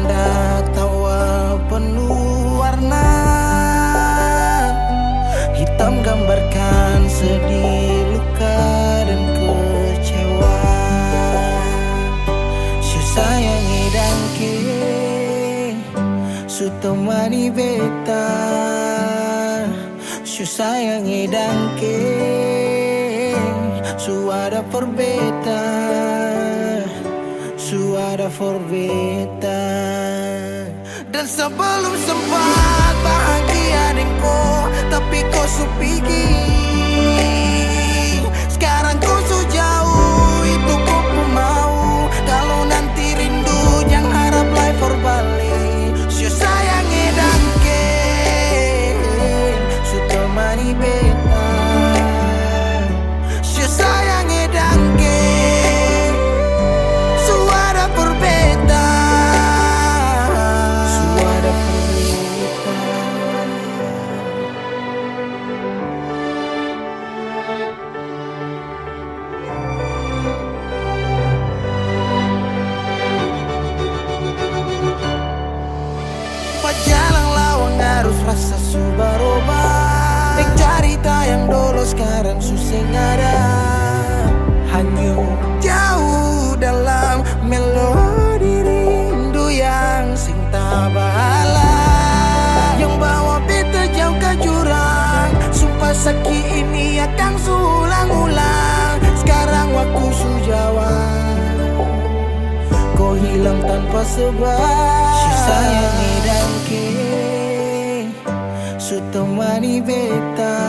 tanda tawa penuh warna. Hitam gambarkan sedih, luka dan kecewa. Sayangi dangke su temani beta. Sayangi dangke su ada for beta. Su ada for beta. Dan sebelum sempat bahagia dengko, tapi kau su pergi. Sekarang kau su jauh, itu kau pun mau. Kalau nanti rindu jangan harap life for balik. Su sayangi dangke su temani beta. Su sayangi dangke su ada for beta. Su ada for beta. Jalan lawang harus rasa su berubah. Cerita yang dulu sekarang susah ada. Hanyut jauh dalam melodi rindu yang sing tak bahala. Yang bawa beta jauh ke jurang. Sumpah sakit ini akan ulang-ulang. Sekarang waktu su jawab, kau hilang tanpa sebab. Sayangi dangke su temani beta.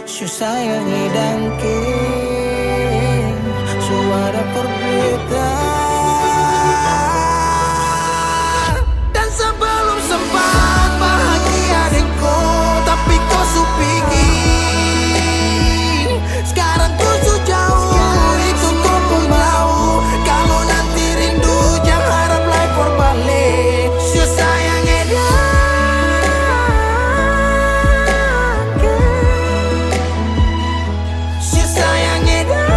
Su sayangi dangke su ada for beta. Dan sebelum sempat bahagia dengko, tapi kau su pergi. Sekarang kau su jauh, itu kau pun mau. Kalau nanti rindu jangan harap life for balik. Su sayangi dangke, su sayangi dangke.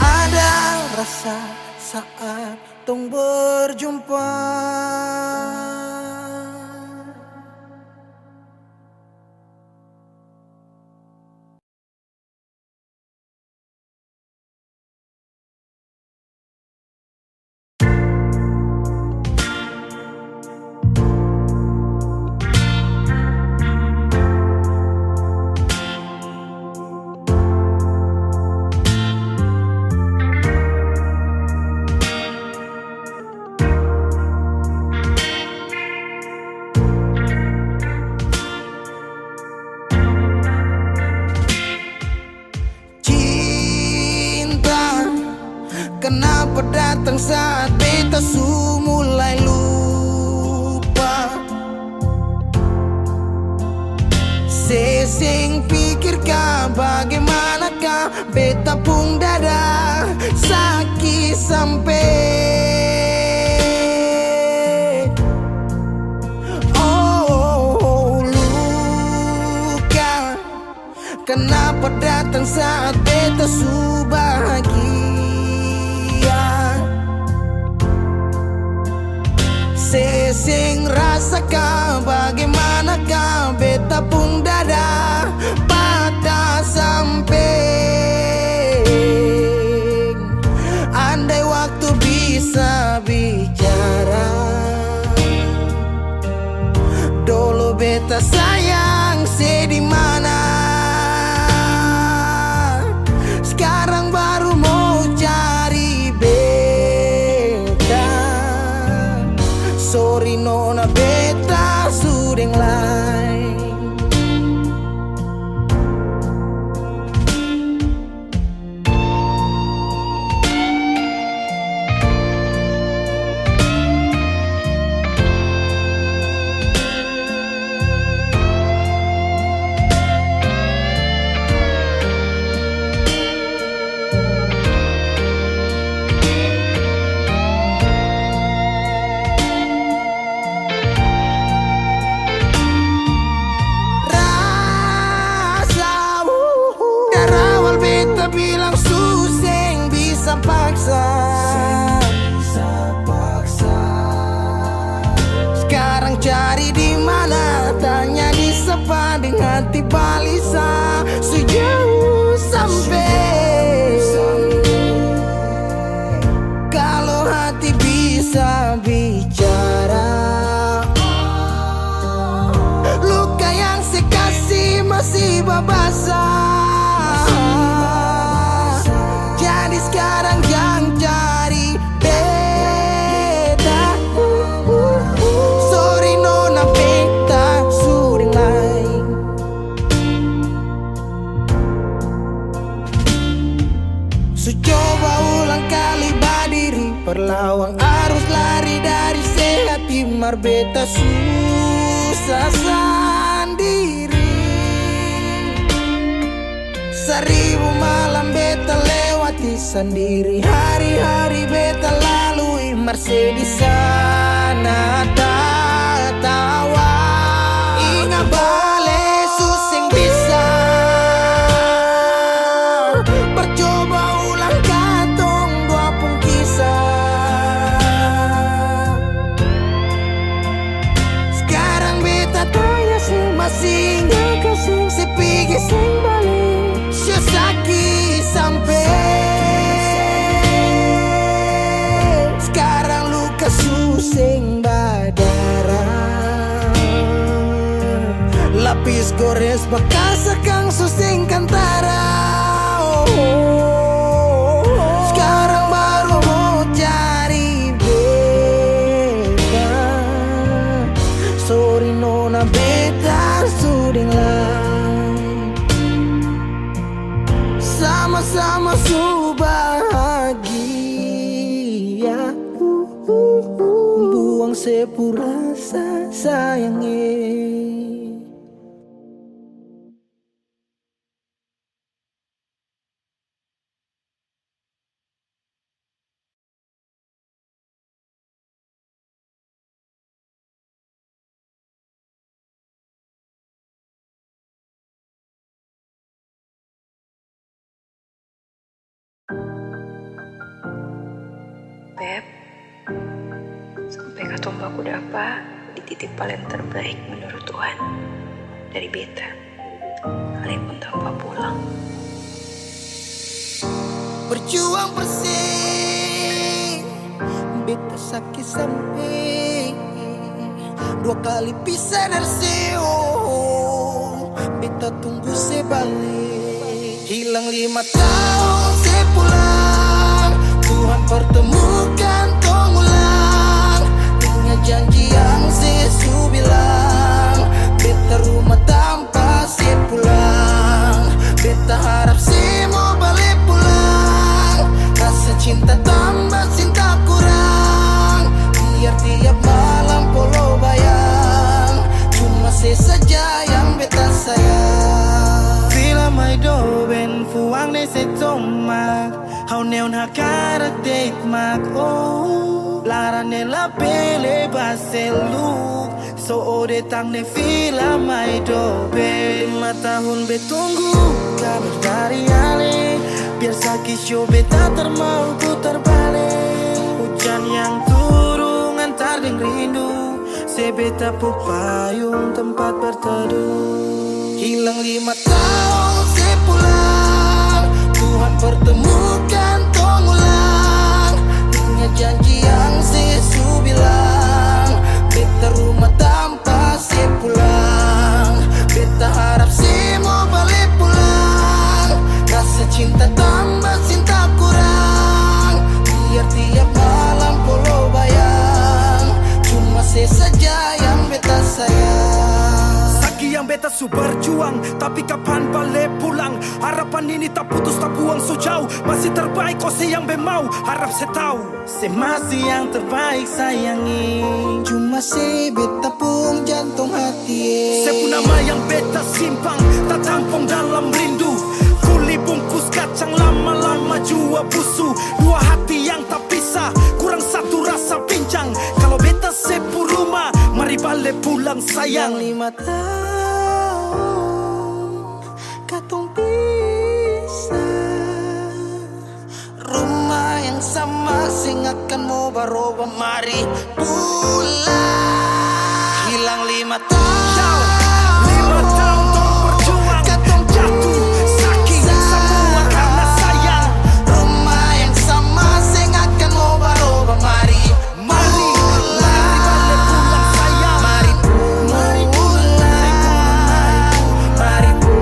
Ada rasa saat tong berjumpa. Kenapa datang saat beta su mulai lupa? Sesing pikirkah bagaimanakah beta pun dada sakit sampai. Oh, luka. Kenapa datang saat beta su bahagia? Sesing rasakan bagaimanakah beta pun dada patah sampai. Andai waktu bisa bicara, dulu beta sayang sedih mana. Sekarang baru mau cari beta. Sorry nona beta sudeng lain. masih babasa. Jadi sekarang yang cari beda. Sorry nona beta sudah lain. So coba ulang kali berdiri, perlawan arus lari dari sehat timar beta susah sendiri. Seribu malam beta lewati sendiri, hari-hari beta lalui Mercedes sana tawa. Ingat bale susing bisa, percoba ulang katong dua pun kisah. Sekarang beta tanya sih masih nggak kasih sepigi sing balik. Sesaki sampai sekarang luka susing badara. Lapis gores bekas kang susing kantara. Sekarang baru mau cari beta. Sorry nona beta sudah lah. Sama-sama su bahagia. Buang sepurasa sayangnya. Beb, sampai katong baku dapa di titik paling terbaik menurut Tuhan dari beta, kalian pun tanpa pulang. Berjuang bersih, beta sakit sampai dua kali pisah dari seo. Beta tunggu sebalik, hilang 5 tahun sepulang. Tuhan pertemukan tong ulang, ingat janji yang Yesus bilang. Beta rumah tanpa sepulang, beta harap semua balik pulang. Rasa cinta tambah cinta kurang, biar tiap malam polo bayang. Cuma saya saja yang beta sayang. Fila mai do ben fuang ne se tomak. Hau neon hakarak date mak oh. Lara ne la pele baselu. So ode tang ne fila mai dobe. 5 tahun betunggu kabar dari ale. Biar sakit show beta termau putar balik. Hujan yang turun antar deng rindu. Sebeta pupayung tempat berteduh. Hilang 5 tahun sepulang. Tuhan pertemukan tong ulang, ingat janji yang Yesus bilang. Beta rumah tanpa sepulang, beta harap semua balik pulang. Rasa cinta tambah cinta kurang, biar tiap malam polo bayang. Cuma saya saja yang beta sayang. Saki yang beta su berjuang, tapi kapan balik pulang? Harapan ini tak putus tak buang so jauh. Masih terbaik kau yang mau, harap saya tahu. Saya masih yang terbaik sayangi. Cuma saya beta pun jantung hati. Saya pun nama yang beta simpang, tak tampung dalam rindu. Kuli bungkus kacang lama-lama jua busu. Dua hati yang tak pisah, kurang satu rasa pincang. Kalau beta sepu rumah, mari balik pulang sayang. 5 tahun katong pisah, rumah yang sama sing akan mau baroba mari pulang. Hilang 5 tahun, 5 tahun tong berjuang, katong jatuh saking semua karena sayang. rumah yang sama sing akan mau baroba mari Mari balik pulang sayang. mari pulang, mari pulang, mari pulang.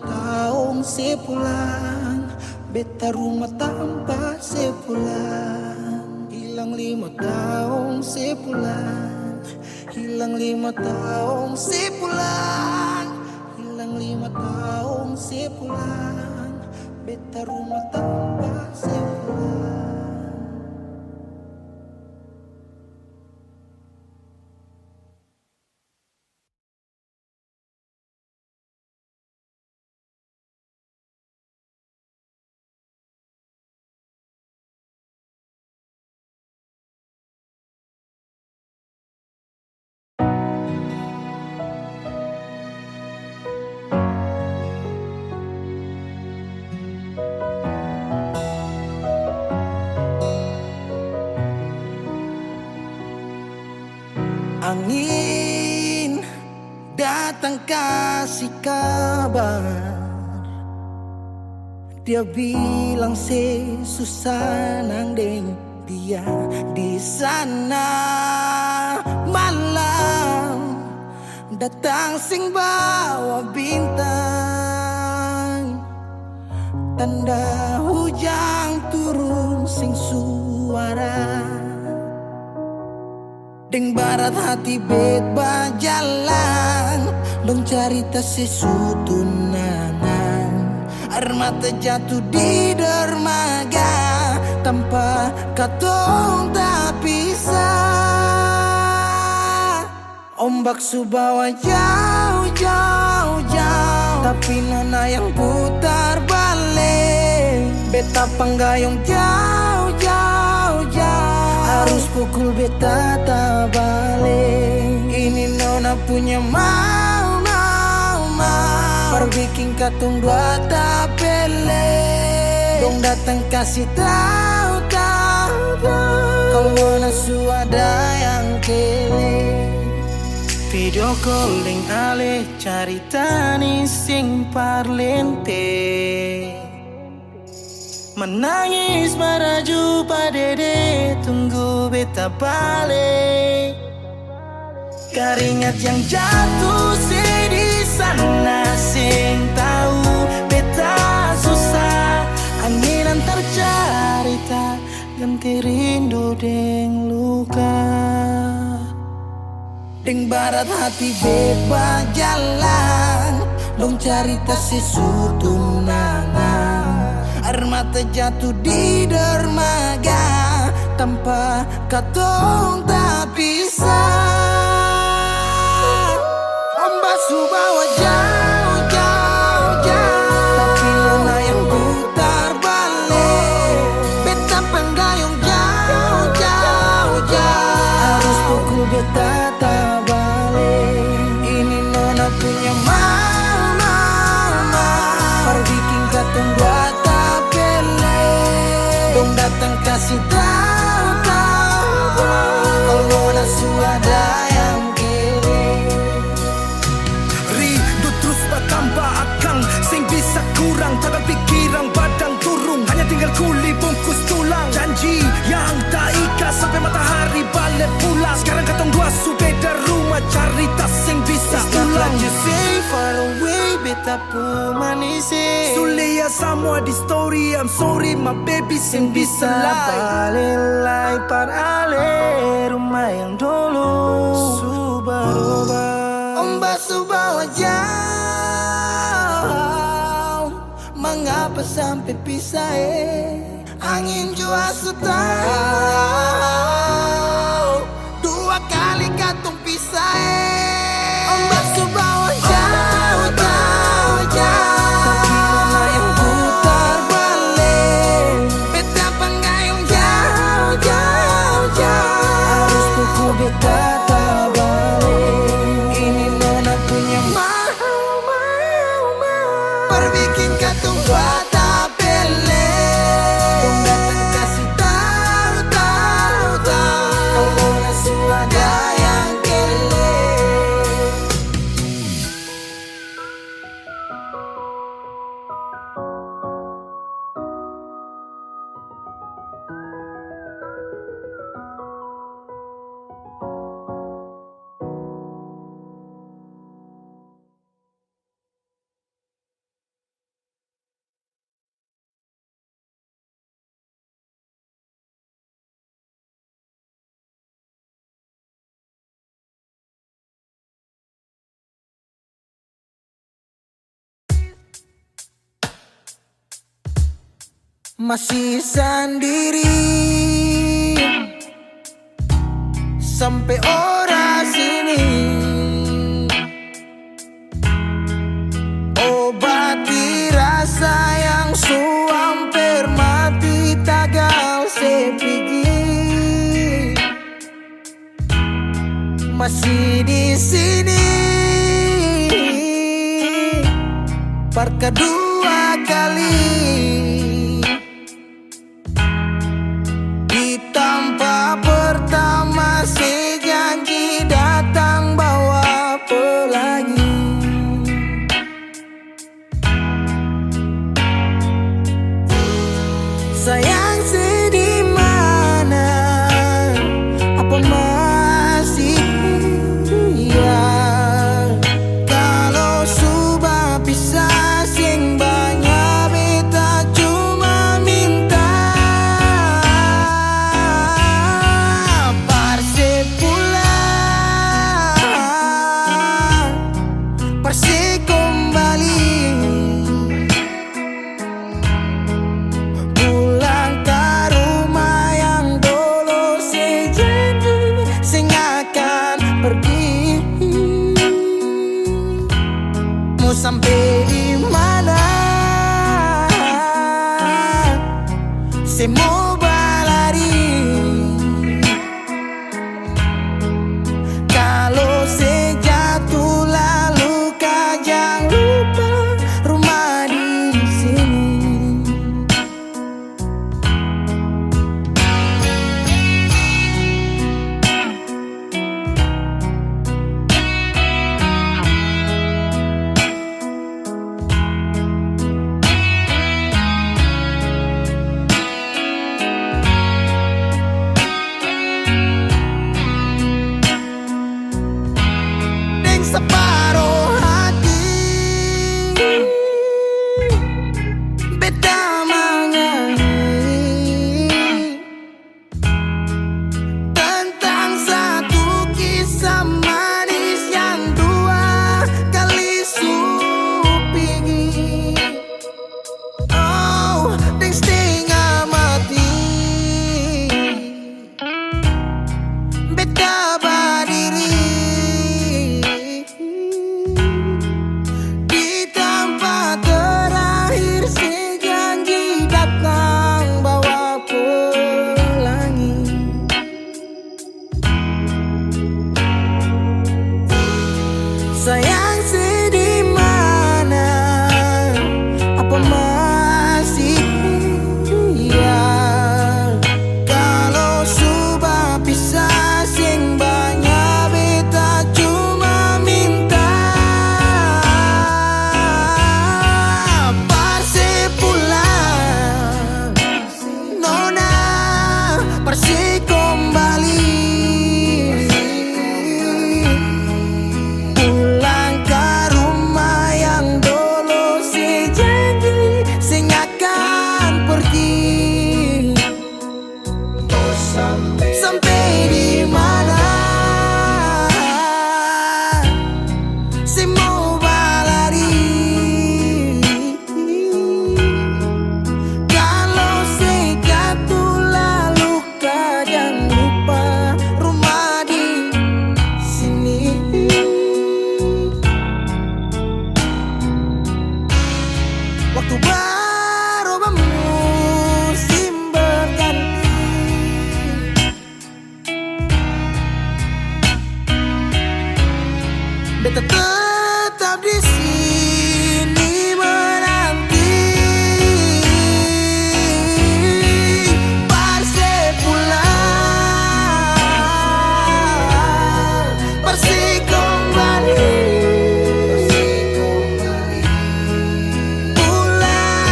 tahun sepulang, beta rumah tanpa sepulang. Hilang 5 tahun sepulang, hilang 5 tahun sepulang, hilang 5 tahun sepulang, beta rumah tanpa sepulang. Angin datang kasih kabar, dia bilang susah nang deng dia di sana. Malam datang sing bawa bintang, tanda hujan turun sing suara. Deng barat hati bet bajalan, dong cerita sesutunangan. Air mata jatuh di dermaga, tanpa katong tak pisah. Ombak subawa jauh, jauh, jauh, tapi nona yang putar balik. Beta panggayong jauh, jauh, jauh, harus pukul beta tak balik. Ini nona punya mau, mau, mau, perbikin katong dua tak pele. Dong datang kasih tahu, tahu, tahu, kalau nona suada yang kele. Video calling ale carita ni sing parlente, menangis meraju padede tunggu beta balik. Keringat yang jatuh di sana sing tahu beta susah. Angin antar carita ganti rindu deng luka. Deng barat hati bebas jalan, dong cerita sesutunangan. Air mata jatuh di dermaga, tanpa katong tak pisah. Ombak subawa jauh, jauh, jauh, tapi nona yang putar balik. Beta penggayung jauh, jauh, jauh, harus pukul beta tak balik. Ini nona punya mau, mau, mau, perbikin katong dua tak pele. Dong datang kasih tahu, tahu, kalau nona suada yang kele. Rindu terus bertambah akang, sing bisa kurang, tak ada pikiran badang turung, hanya tinggal kuli bungkus tulang. Janji yang tak ikhlas sampai matahari balik pulang. Sekarang katong dua su beda rumah, cerita sing bisa It's not ulang. like you say far away, beta pun manis. Sulia semua di story, I'm sorry my baby sing bisa Balelai parale rumah yang dulu Subaroba. Ombak subawa jauh, mengapa sampai pisah angin jua tahu, dua kali katong pisah Ombak subawa jauh, jauh, jauh, tapi nona yang putar balik. Beta penggayung jauh, jauh, jauh, harus pukul beta tak balik. Ini nona punya mau, mau, mau, perbikin katong dua masih sendiri sampai ora sini. Obati rasa yang hampir mati tagal sepigi, masih di sini per kedua kali. Di tempat pertama si janji datang bawa pelangi. Sayang sedih mana, apa masih ya? Kalau sudah pisah sing banyak beta cuma minta parse pulang, parse kembali. Mau sampai di mana? Saya mau berlari. Kalau saya jatuh lalu kau jangan lupa rumah di sini. Separuh hati beta menyanyi tentang satu kisah manis yang dua kali supingi. Oh, deng setengah mati beta berdiri sayang sedih mana, apa masih ya? Kalau sudah pisah sing banyak beta cuma minta parse pulang, nona parse kembali. Sampai di mana saya mau berlari? Kalau saya jatuh lalu kau jangan lupa rumah di sini. Waktu baru musim berganti, beta tetap di sini menanti parse pulang, parse kembali, pulang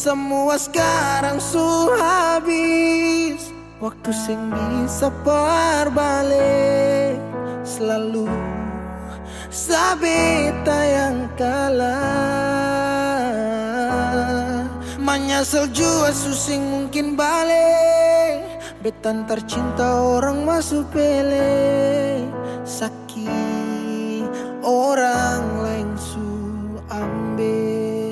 Semua sekarang habis. Waktu sing bisa berbalik. Selalu sabeta yang kalah. Menyesal jua susing mungkin balik. Betan tercinta orang masuk pele. Sakit orang lain su ambil.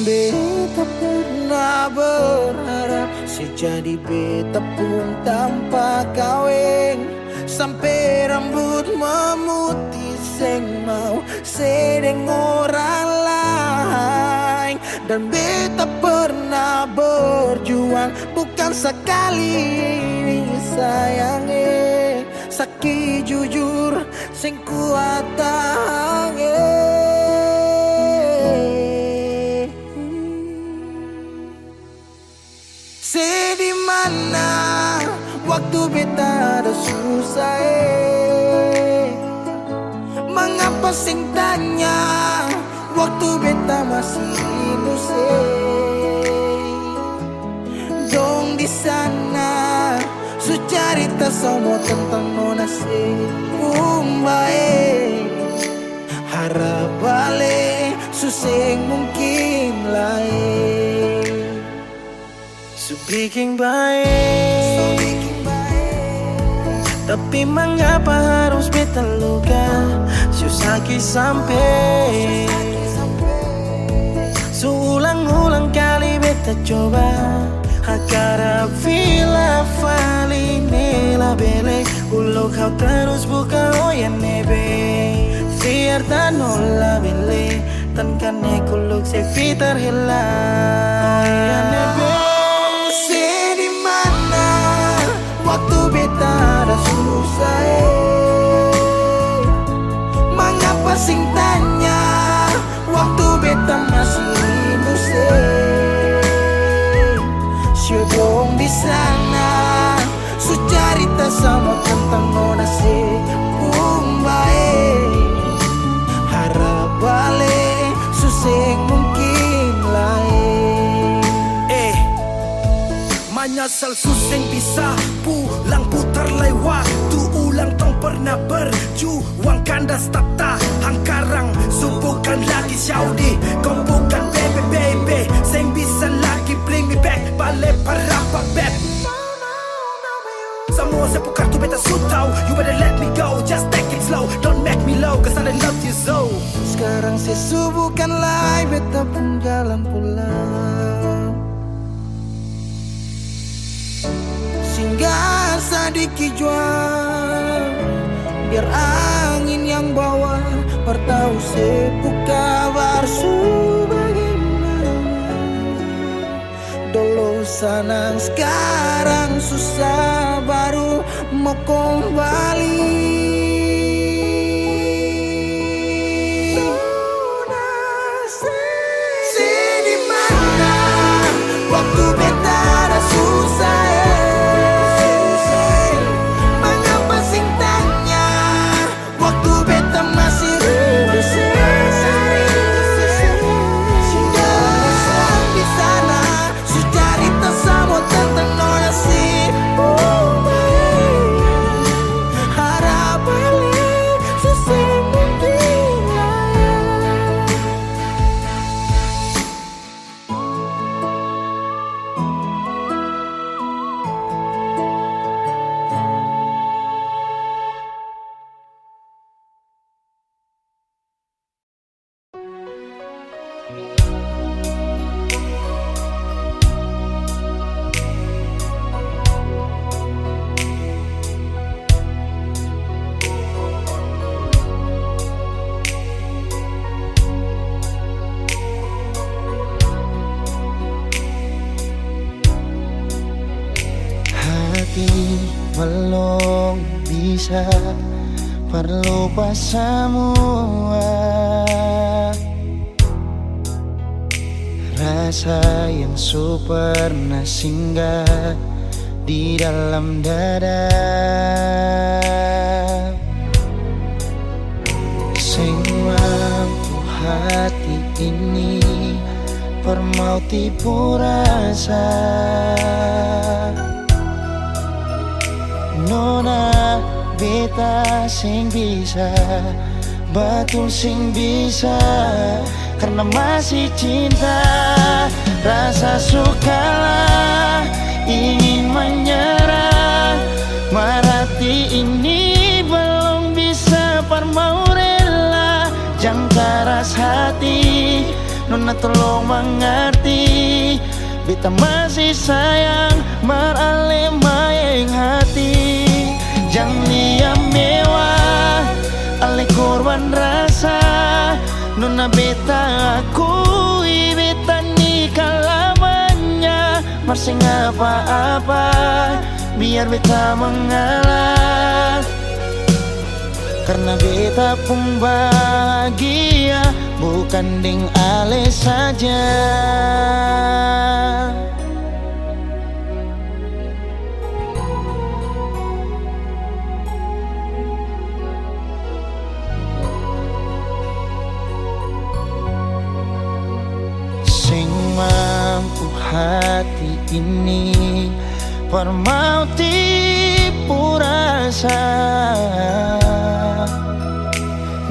Beta pernah berharap sejadi beta pun tanpa kawin. Sampai rambut memutih seng mau sedeng orang lain. Dan beta pernah berjuang bukan sekali sayangi. Sakit jujur sing kuat tahangi. Di mana waktu beta ada susah Mengapa sing tanya waktu beta masih inusai. Dong di sana su cerita semua tentang nona si Mumbai. Harap balik susah mungkin lain. So bikin baik, tapi mengapa harus beta luka? Susaki sampai Seulang-ulang kali beta coba Hakara vila fali nela bele Ulo kau terus buka oya nebe Fiar tanola bele Tan kane kuluk se fitar hela Oya nebe waktu beta ada susah Mengapa sing tanya waktu beta masih inusai. Syedong di sana su cerita sama tentang nona si Mumbai. Harap balik suseng mungkin lain. Menyesal suseng bisa pulang putar lewat waktu ulang tong pernah berjuang kandas tak tahan karang subukan lagi Saudi kau bukan baby sing bisa lagi bring me back balik para beb semua sepukar tu beta sutau you better let me go just take it slow don't make me low cause I love you so. Sekarang saya subuhkan lagi beta pun jalan pulang. Singgah sedikit jual biar angin yang bawa bertahu sepuh kabar su bagaimana. Dulu senang sekarang susah baru mau kembali. Di mana waktu beta ada susah belum bisa perlupa semua rasa yang pernah singgah di dalam dada sing mampu hati ini mau tipu rasa. Nona beta sing bisa, betul sing bisa, karena masih cinta. Rasa sukalah ingin menyerah, merhati ini belum bisa par mau rela. Jangan keras hati, Nona tolong mengerti, beta masih sayang merale maeng hati. Jangan liam mewah, ale korban rasa. Nona beta akui, beta nikah lamanya, masih apa-apa, biar beta mengalah. Karena beta pun bahagia, bukan ding ale saja. Sing mampu hati ini per mau tipu rasa.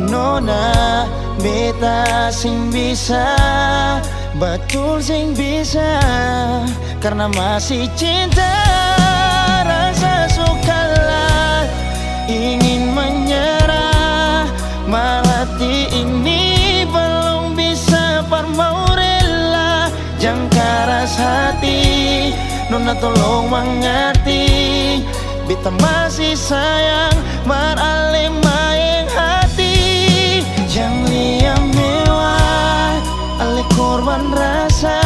Nona beta sing bisa, betul sing bisa, karena masih cinta. Rasa sukalah ingin menyerah, merhati ini belum bisa par mau rela. Jangan keras hati, Nona tolong mengerti, beta masih sayang merale maeng hati. Jangan liam mewah, ale korban rasa.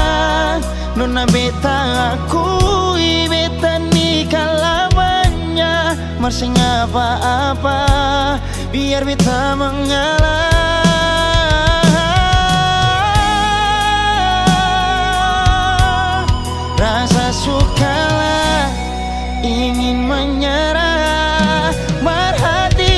Nona beta akui, beta nikah lamanya, masih apa-apa, biar beta mengalah. Rasa sukalah ingin menyerah, merhati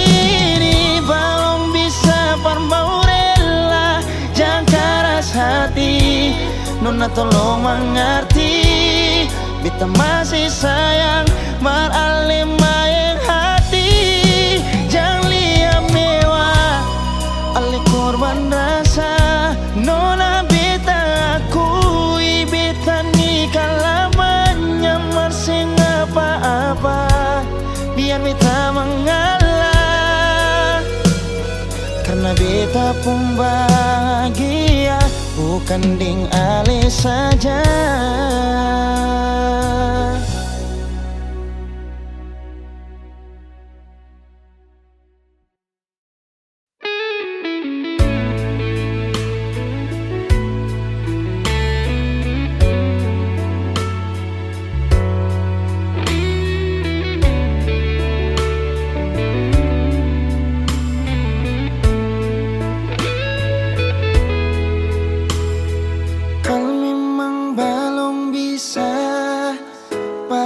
ini belum bisa par mau rela. Jangan keras hati, Nona tolong mengerti, beta masih sayang merale maeng hati. Jangan liam mewah, ale korban rasa. Nona beta akui, beta nikah lamanya, masih apa-apa, biar beta mengalah. Karena beta pun bahagia, bukan ding ale saja.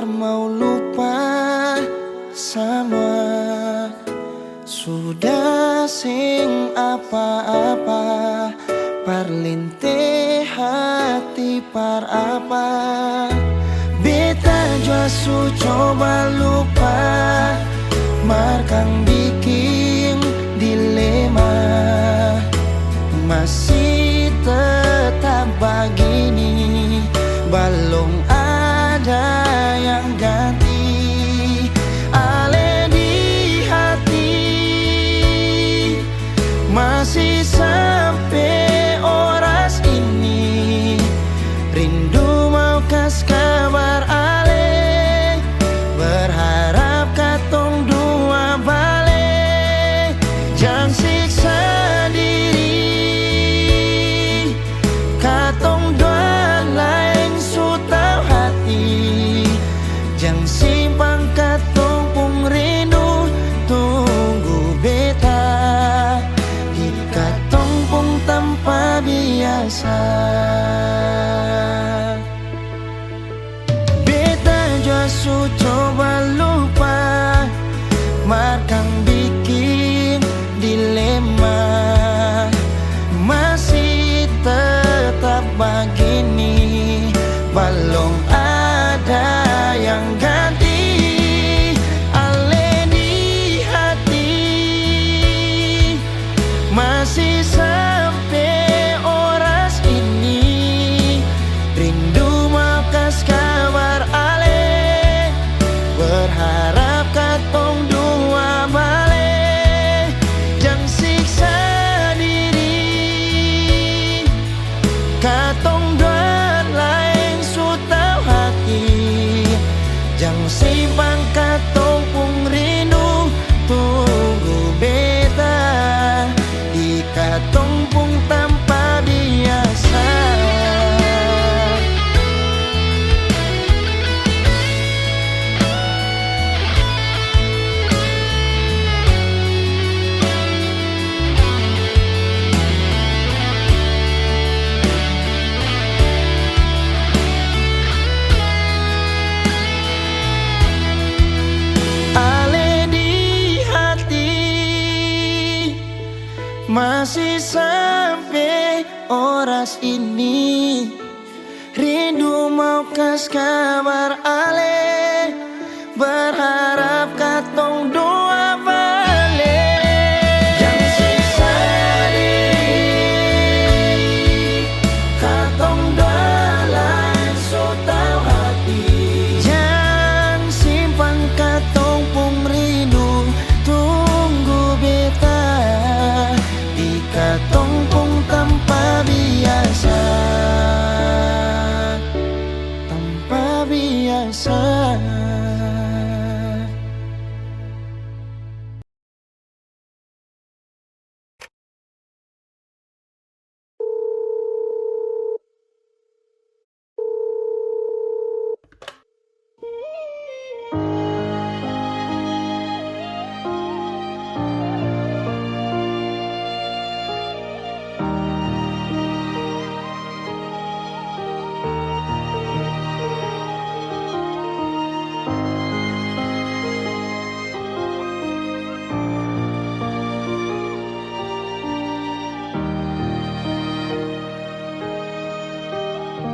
Mau lupa sama, sudah sing apa-apa, parlinte hati par apa. Beta jua su coba lupa, markang bikin dilema, masih tetap begini, belum ada yang ganti. Ale di hati masih sampai oras ini, rindu mau kas kabar ale, berharap katong dua balik. Jangan siksa diri, katong dua lain su tau hati. Jangan simpang katong pung rindu, tunggu beta di katong pung tanpa biasa. Beta jua su coba lupa, markang bikin dilema, masih tetap begini, Berharap katong dua balik, jang siksa diri. Katong dua lain sutaw hati, jang simpan katong pung rindu. Tunggu beta di katong pung tanpa biasa. Masih sampai oras ini, rindu mau kas kabar ale. Berharap katong doa balik, yang siksa diri. Katong doa lain so tau hati, yang simpan katong pung rindu. Tunggu beta di katong pung tanpa biasa, tanpa biasa.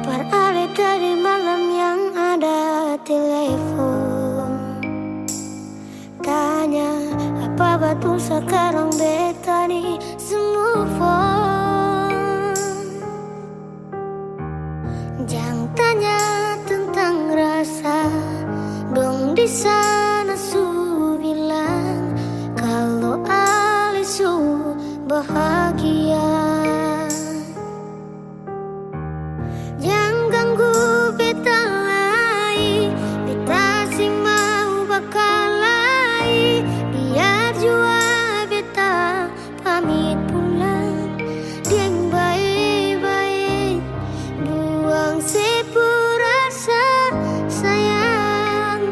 Beralih dari malam yang ada telepon, tanya apa betul sekarang beta nih semua phone. Jangan tanya tentang rasa, dong di sana su bilang kalau Ali su bahagia. Jangan ganggu beta lagi, beta sing mau bakal lagi. Biar jua beta pamit pulang, dieng baik-baik. Buang sepurasa sayang,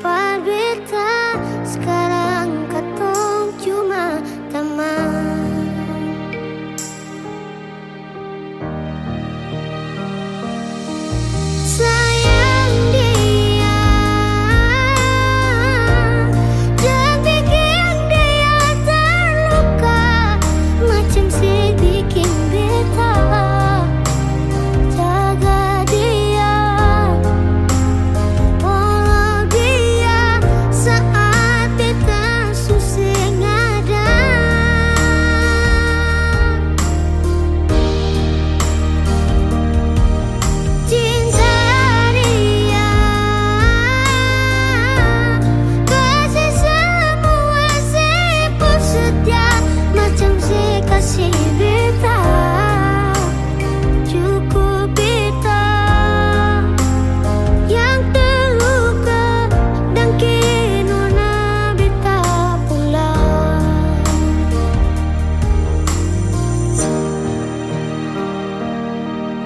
par beta sekarang katong cuma teman. Sayang dia, jangan bikin dia terluka, macam si bikin beta. Jaga dia, follow dia saat beta susah ada. Cinta dia, kasih semua sepul setia, macam si kasih beta. Cukup beta yang terluka dan kinona beta pulang.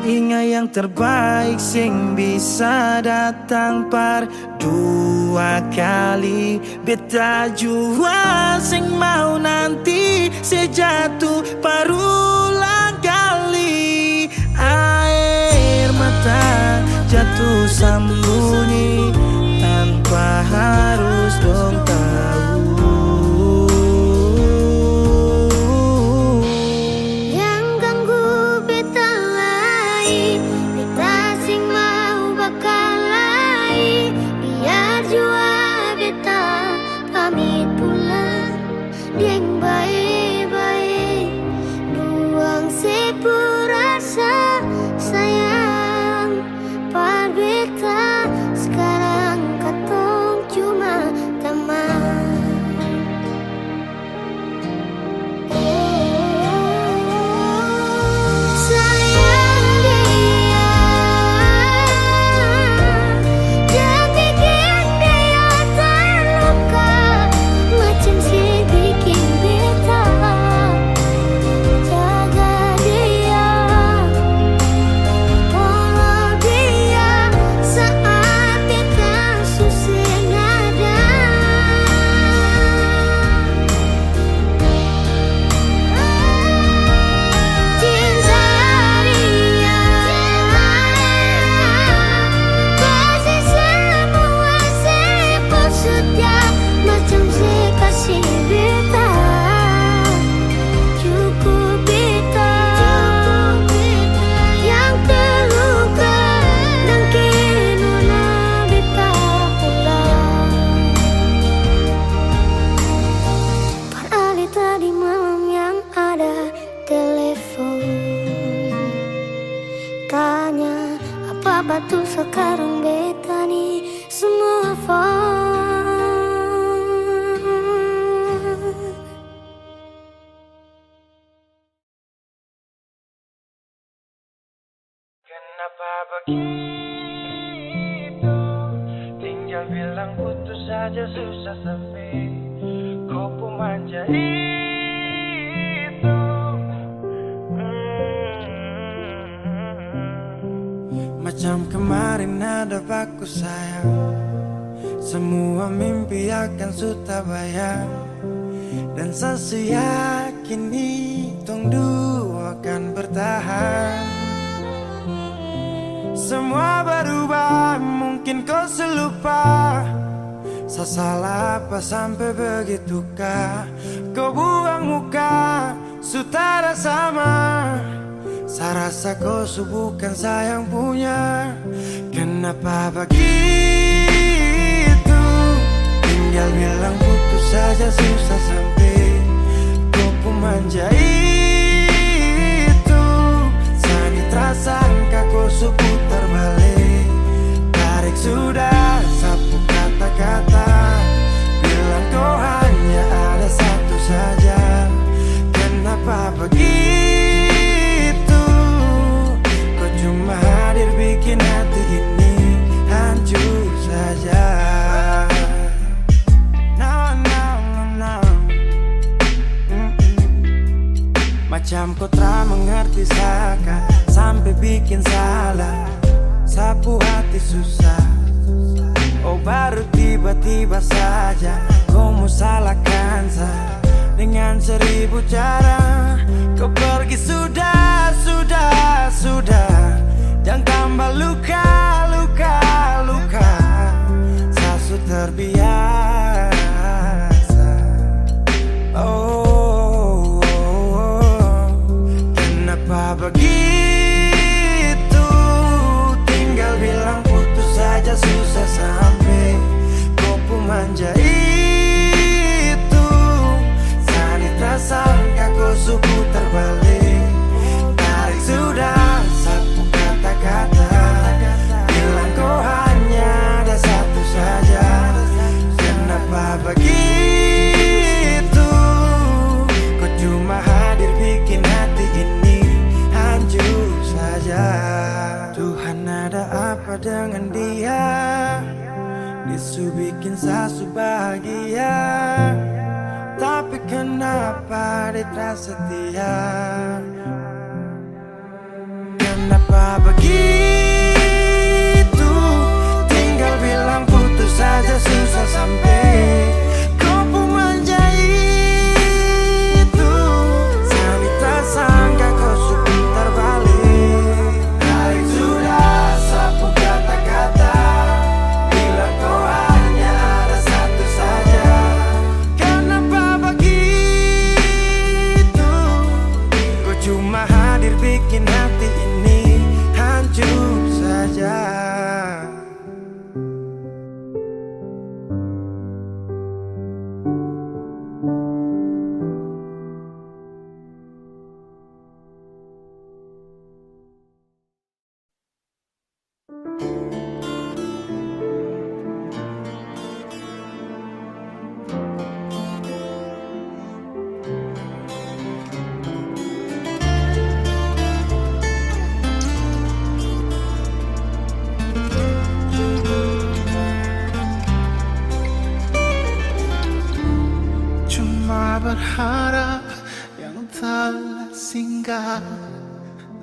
Ingat yang terbaik sing bisa datang par dua kali. Beta jua sing mau nanti sejatuh parulang kali. Air mata jatuh sembunyi tanpa harus dong tahu. Yang ganggu beta lagi, beta sing mau bakal lagi. Biar jua beta pamit pulang, dieng baik-baik. Buang sepurasa sayang, par beta sekarang setia macam sekasih beta. Cukup beta yang terluka dan kini beta pulang. Padahal tadi malam yang ada telepon tanya apa batu sekarang beta nih semua phone. Kenapa begitu? Tinggal bilang putus saja susah sampai kau pun manja itu. Macam kemarin ada baku sayang, semua mimpi akan sudah bayang. Dan saya yakin tong dua akan bertahan. Semua berubah, mungkin kau selupa. Saya salah apa sampai begitukah? Kau buang muka, sutara sama. Saya rasa kau bukan saya yang punya. Kenapa begitu? Tinggal bilang putus saja susah sampai kau pun manja itu. Saya terasa angka kau putar balik. Tarik sudah sapu kata-kata, bilang kau hanya ada satu saja. Kenapa begitu? Kau cuma hadir bikin hati ini hancur saja. Macam kau tak mengerti saka sampai bikin salah, sapu hati susah. Oh baru tiba-tiba saja kau mau salahkan saya dengan 1000 cara. Kau pergi sudah. Jangan tambah luka. Saya sudah terbiasa. Oh, kenapa begitu? Tinggal bilang putus saja susah sampai kau pun manja itu. Saya terasa angka kau suku terbalik. Tarik sudah sapu kata-kata, bilang kau hanya ada satu saja. Kenapa begitu? Kau cuma hadir bikin hati ini hancur saja. Tuhan ada apa dengan dia? Disu bikin sasu bahagia, tapi kenapa dia tak setia? Kenapa begitu? Tinggal bilang putus saja susah sampai kau pun manja itu. Saya tak sangka kau suka terbalik. Tarik sudah sapu kata-kata, bilang kau hanya ada satu saja. Kenapa begitu? Kau cuma hadir bikin hati ini hancur saja. Berharap yang telah singgah,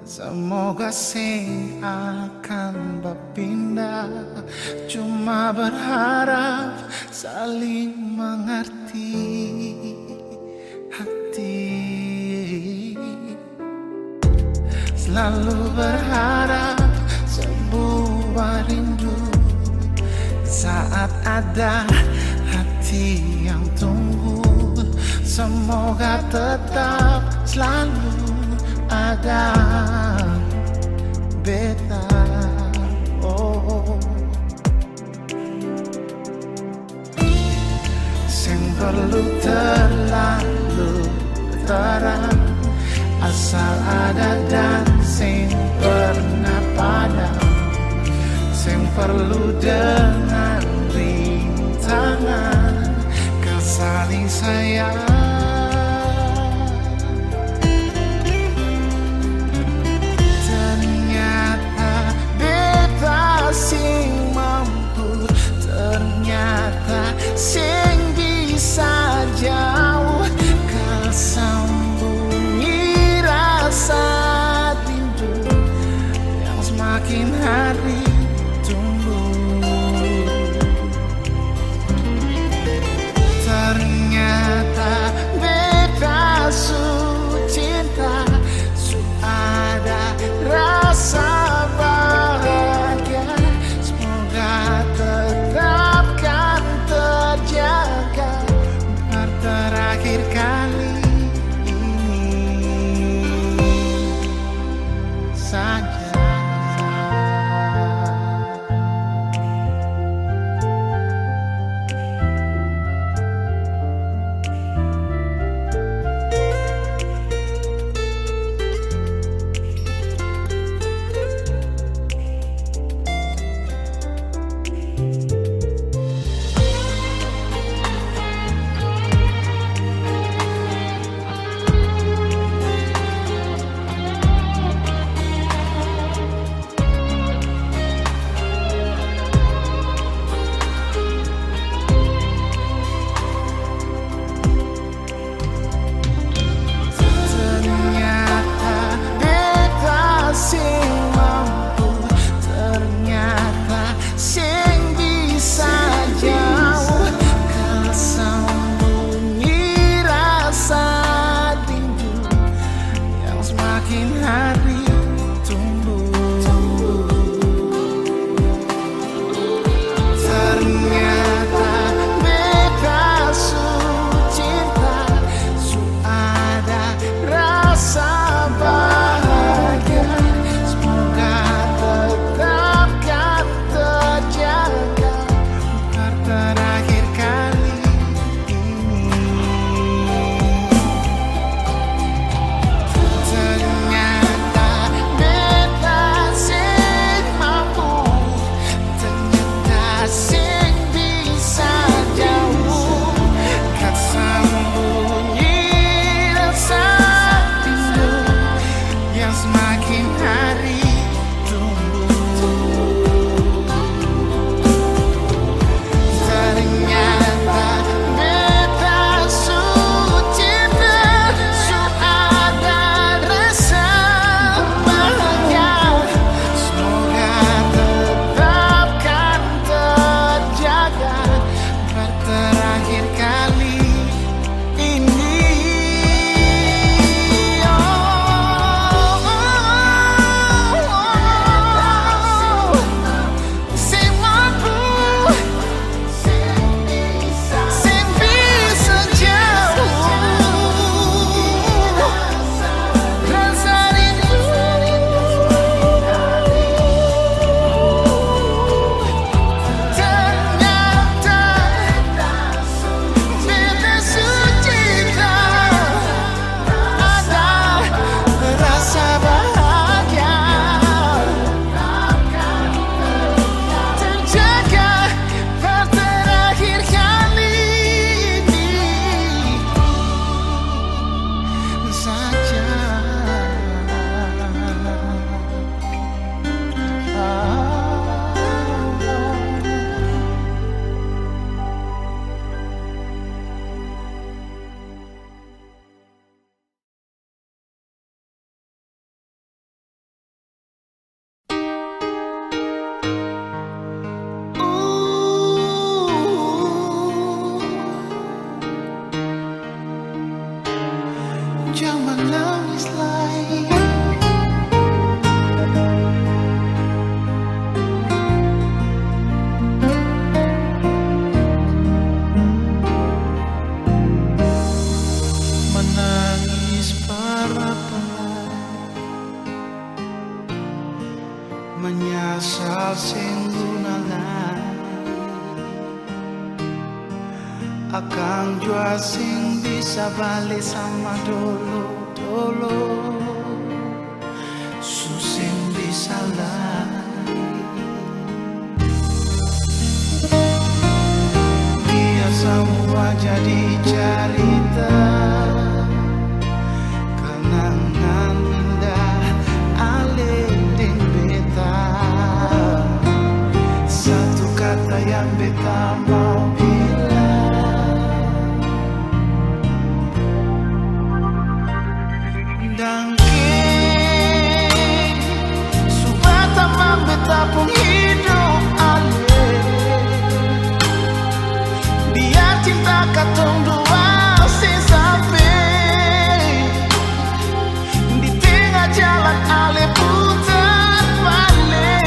semoga sing akan berpindah. Cuma berharap saling mengerti hati. Selalu berharap sebuah rindu saat ada hati yang tunggu, semoga tetap selalu ada beta. Oh, sing perlu terlalu terang, asal ada dan sing pernah padam, sing perlu dengan rintangan kesaling sayang. Ternyata beta sing mampu, ternyata sing bisa jauh kesambungi rasa rindu yang semakin hari tumbuh. Ternyata beta su cinta, su ada rasa bahagia, semoga tetapkan terjaga biar terakhir kali ini saja. Ternyata Akang jua sing bisa balik sama dulu Susing bisa lari Biar semua jadi cerita Kenangan indah alih ding beta Satu kata yang beta mau pun hidup alih biar cinta katong dua sampai di tengah jalan alih putar balik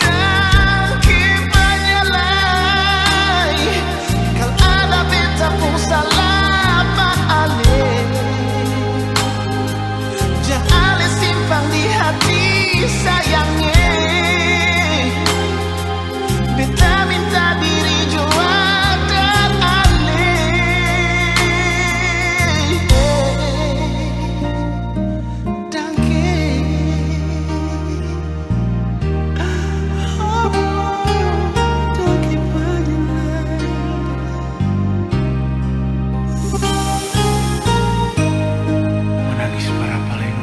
dan kibanyalai kalau ada beta pun salah pak alih jangan simpan di hati sayangnya beta minta diri jua dan alih dangke dangke banyak menangis para paling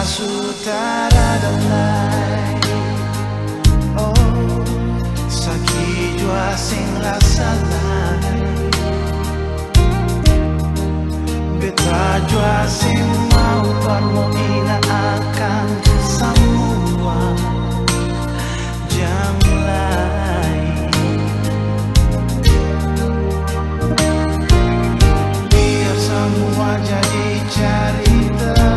sutara dan lain oh sakit jua sing rasa lain beta jua sing mau permoina akan semua jam lain biar semua jadi cerita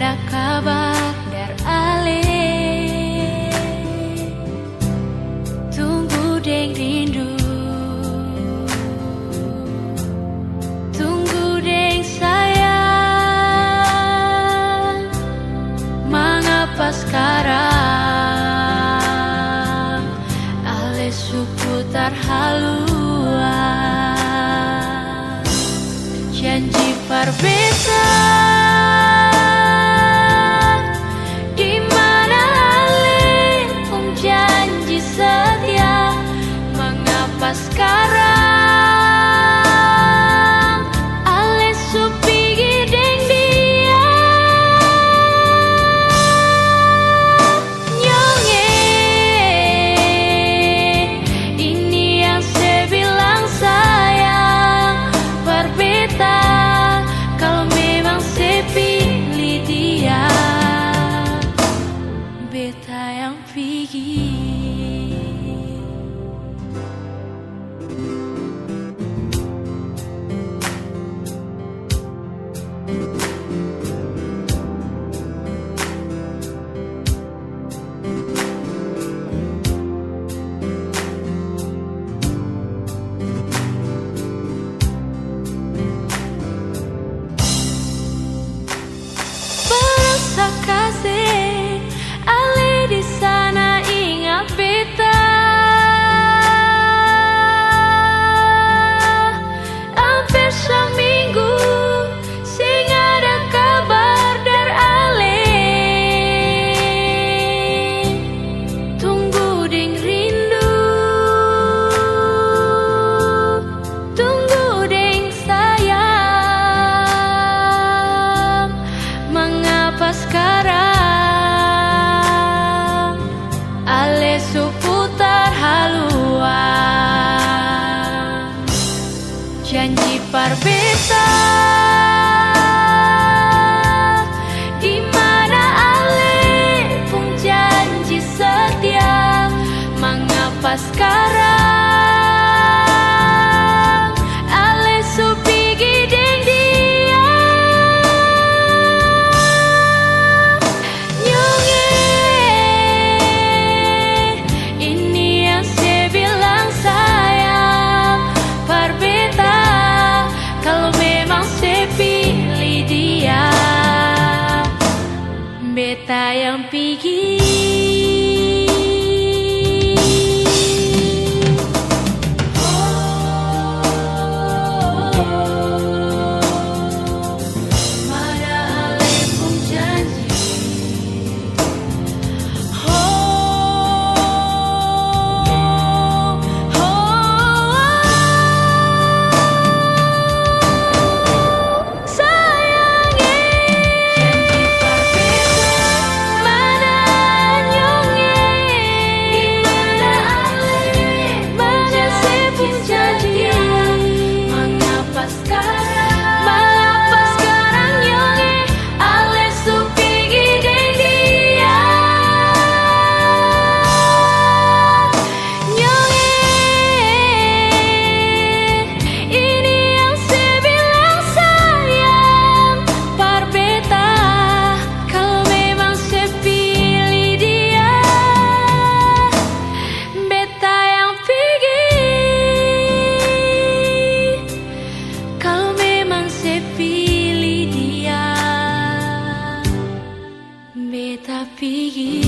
ada kabar dari Ale. Tunggu deng rindu, tunggu deng sayang. Mengapa sekarang Ale seputar haluan janji berbeda. Di mana Ale pun janji setia, mengapa sekarang Ale supigi deng dia? Nyonge, ini yang saya bilang sayang. Berbeda kalau memang saya pilih dia. Beta yang pergi. Berasa kasih Ale di sana ingat beta. Hampir seminggu sing ada kabar dari Ale. Tunggu deng rindu, tunggu deng sayang. Mengapa sekarang Ale seputar haluan janji berbeda? Di mana Ale pun janji setia, mengapa sekarang Ale supigi deng dia? Nyonge, ini yang saya bilang sayang. Berbeda kalau memang saya pilih dia. Beta yang pergi. Mana Ale pun janji. Sayangnya janji berbeda. Mana nyonge, di mana Ale, mana saya pun janji. Mengapa sekarang nyonge Ale supigi deng dia? Nyonge, ini yang saya bilang sayang. Berbeda kalau memang saya pilih dia. Beta yang pergi kalau memang saya pilih dia. Beta pergi.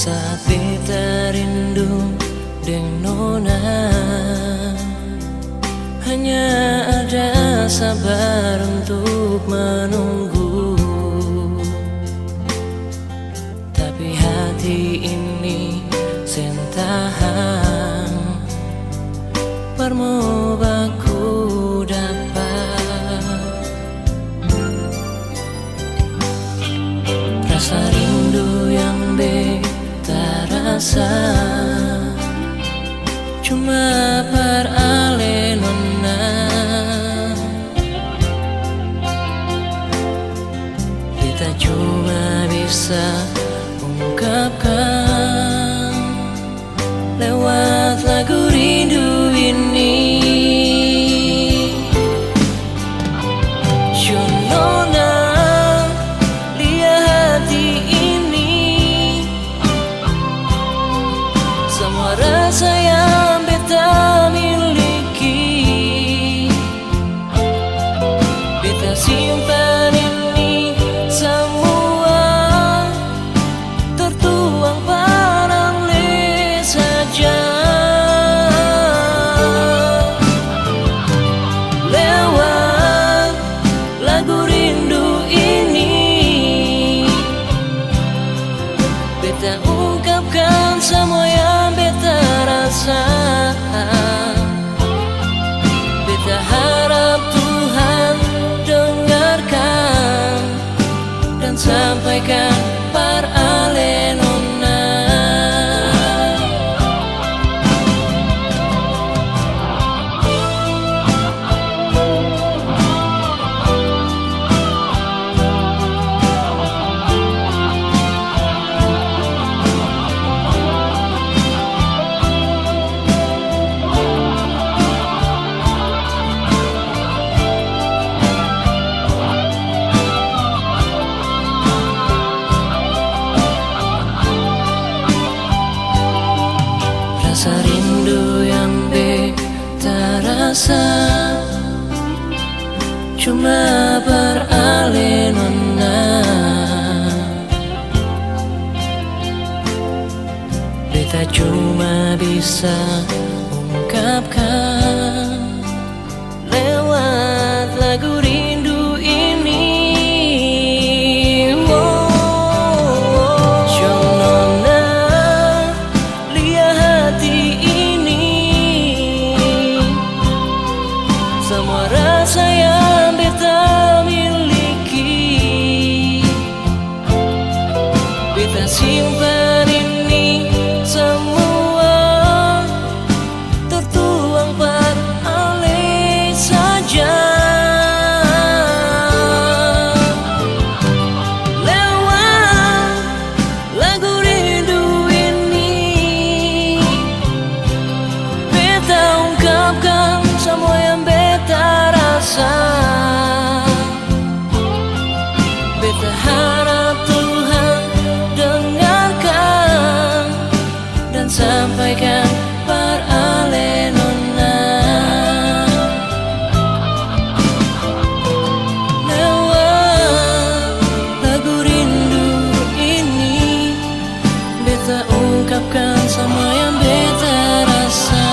Saat beta rindu deng nona. Hanya ada sabar untuk menunggu, tapi hati ini sen tahan permu baku dapat. Rasa rindu yang beta rasa cuma perale nona. Kita cuma bisa ungkapkan lewat lagu rindu ini. Nona, lihat hati ini, semua rasa yang beta miliki, beta simpan ini semua tertuang paralel saja. Lewat lagu rindu ini, beta ungkapkan semua yang beta rasa. Beta harap Tuhan dengarkan dan sampaikan parale nona. Rasa rindu yang beta rasa cuma perale nona. Beta cuma bisa ungkapkan lewat lagu rindu ini. Semua rasa yang beta miliki, beta simpan ini semua tertuang paralel saja. Lewat lagu rindu ini, beta ungkapkan semua yang beta rasa. Beta harap Tuhan dengarkan dan sampaikan parale nona. Lewat lagu rindu ini, beta ungkapkan semua yang beta rasa.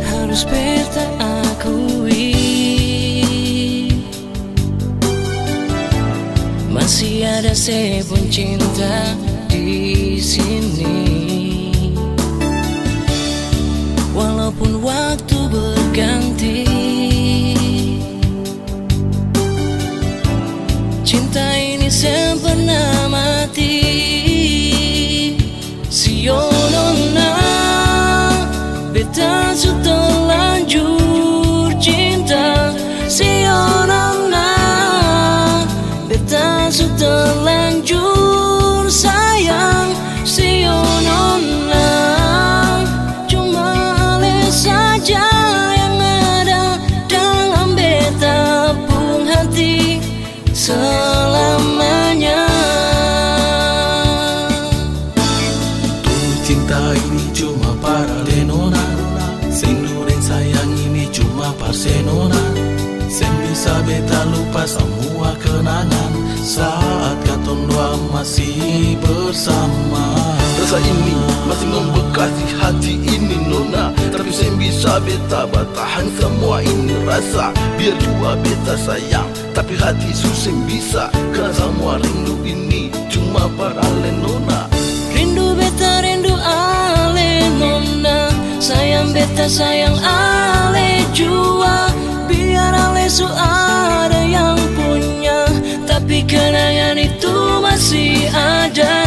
Harus beta akui, masih ada sepun cinta di sini. Walaupun waktu berganti, Sem bisa beta lupa semua kenangan saat katong dua masih bersama. Rasa ini masih membekas di hati ini nona, tapi sem bisa beta bertahan semua ini rasa. Biar jua beta sayang, tapi hati susah bisa, karena semua rindu ini cuma parale nona. Rindu beta rindu ale nona, sayang beta sayang ale jua. Biar ale su ada yang punya, tapi kenangan itu masih ada.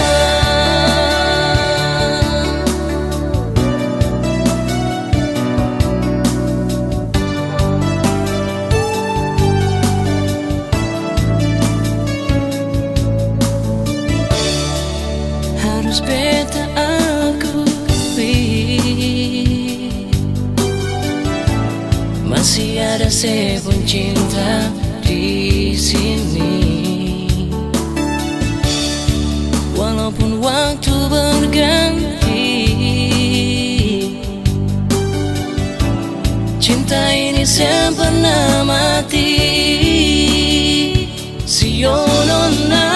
Harus beta akui, masih ada sebun cinta di sini. Walaupun waktu berganti, cinta ini sempurna mati. Sionona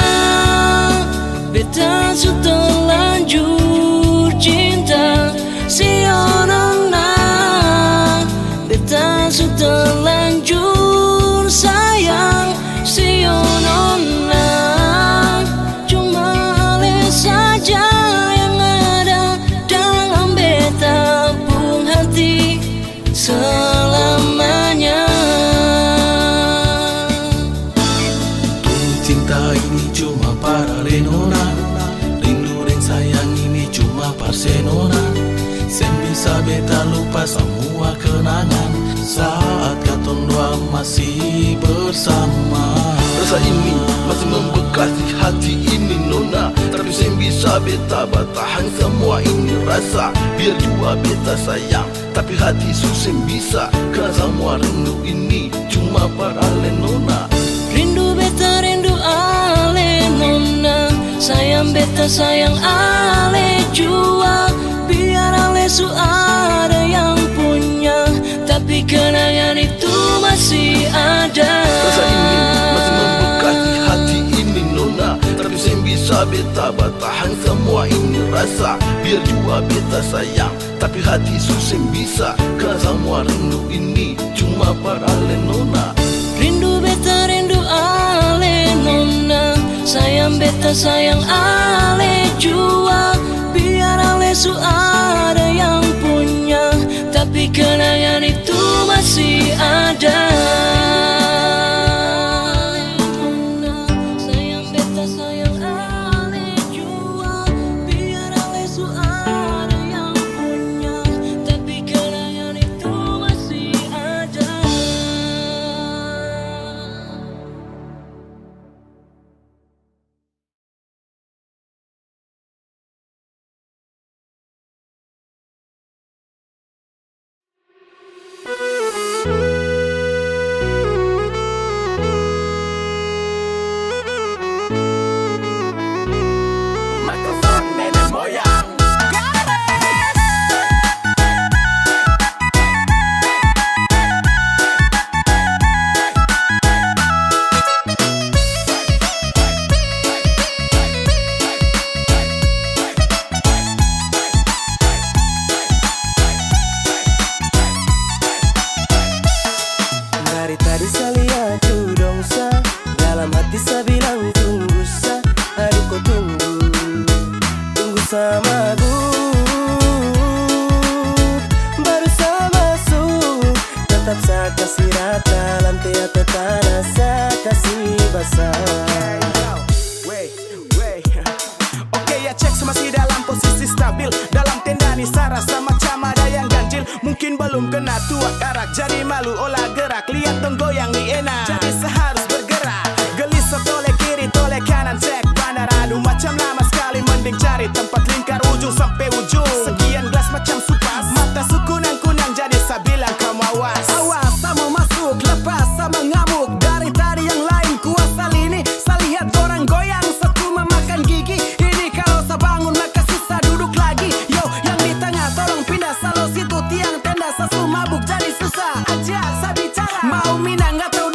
beta sudah lanjut cinta. Sionona beta sudah lanjut sayang. Sionona cuma ale saja yang ada dalam beta pun hati selamanya. Tuh cinta ini cuma para lenona, rindu dan sayang ini cuma parsenona. Sem bisa beta lupa semua kenangan saat katong dua masih bersama. Rasa ini masih membekas di hati ini nona, tapi sem bisa beta bertahan semua ini rasa. Biar jua beta sayang, tapi hati susah bisa, karena semua rindu ini cuma parale nona. Rindu beta rindu ale nona, sayang beta sayang ale jua. Biar ale su ada yang punya, tapi kenangan itu masih ada. Rasa ini masih membekas di hati ini nona, tapi sem bisa beta bertahan semua ini rasa. Biar jua beta sayang, tapi hati susah bisa, karena semua rindu ini cuma parale nona. Rindu beta rindu ale nona, sayang beta sayang ale jua. Biar ale su ada yang punya, tapi kenangan itu masih ada. Sayang beta sayang ale jua. Biar ale su ada yang punya, tapi kenangan itu masih ada. Dari tadi saya lihat tu dongsa, dalam hati saya bilang tunggu sa. Aduh kau tunggu, tunggu sama aku. Baru saya masuk, tetap saya kasih rata. Lantai atau tanah saya kasih basah. Oke ya cek masih dalam posisi stabil. Dalam tenda nih saya rasa macam ada yang ganjil. Mungkin belum kena tua karak, jadi malu olah gerak. Lihat dong goyang nih enak, jadi seharus bergerak. Gelisah toleh kiri toleh kanan cek bandar. Aduh macam lama sekali, mending cari tempat lingkar ujung sampai ujung. Sekian gelas macam supas, mata su kunang-kunang, jadi saya bilang kamu awas. Awas sama masuk, lepas sama ngamuk. Dari tadi yang lain kuasa lini, saya lihat orang goyang satu memakan gigi. Ini kalau saya bangun maka susah duduk lagi. Yo yang di tengah tolong pindah salo situ tiang tenda. Sesu mabuk jadi susah aja saya bicara. Mau minang gak tau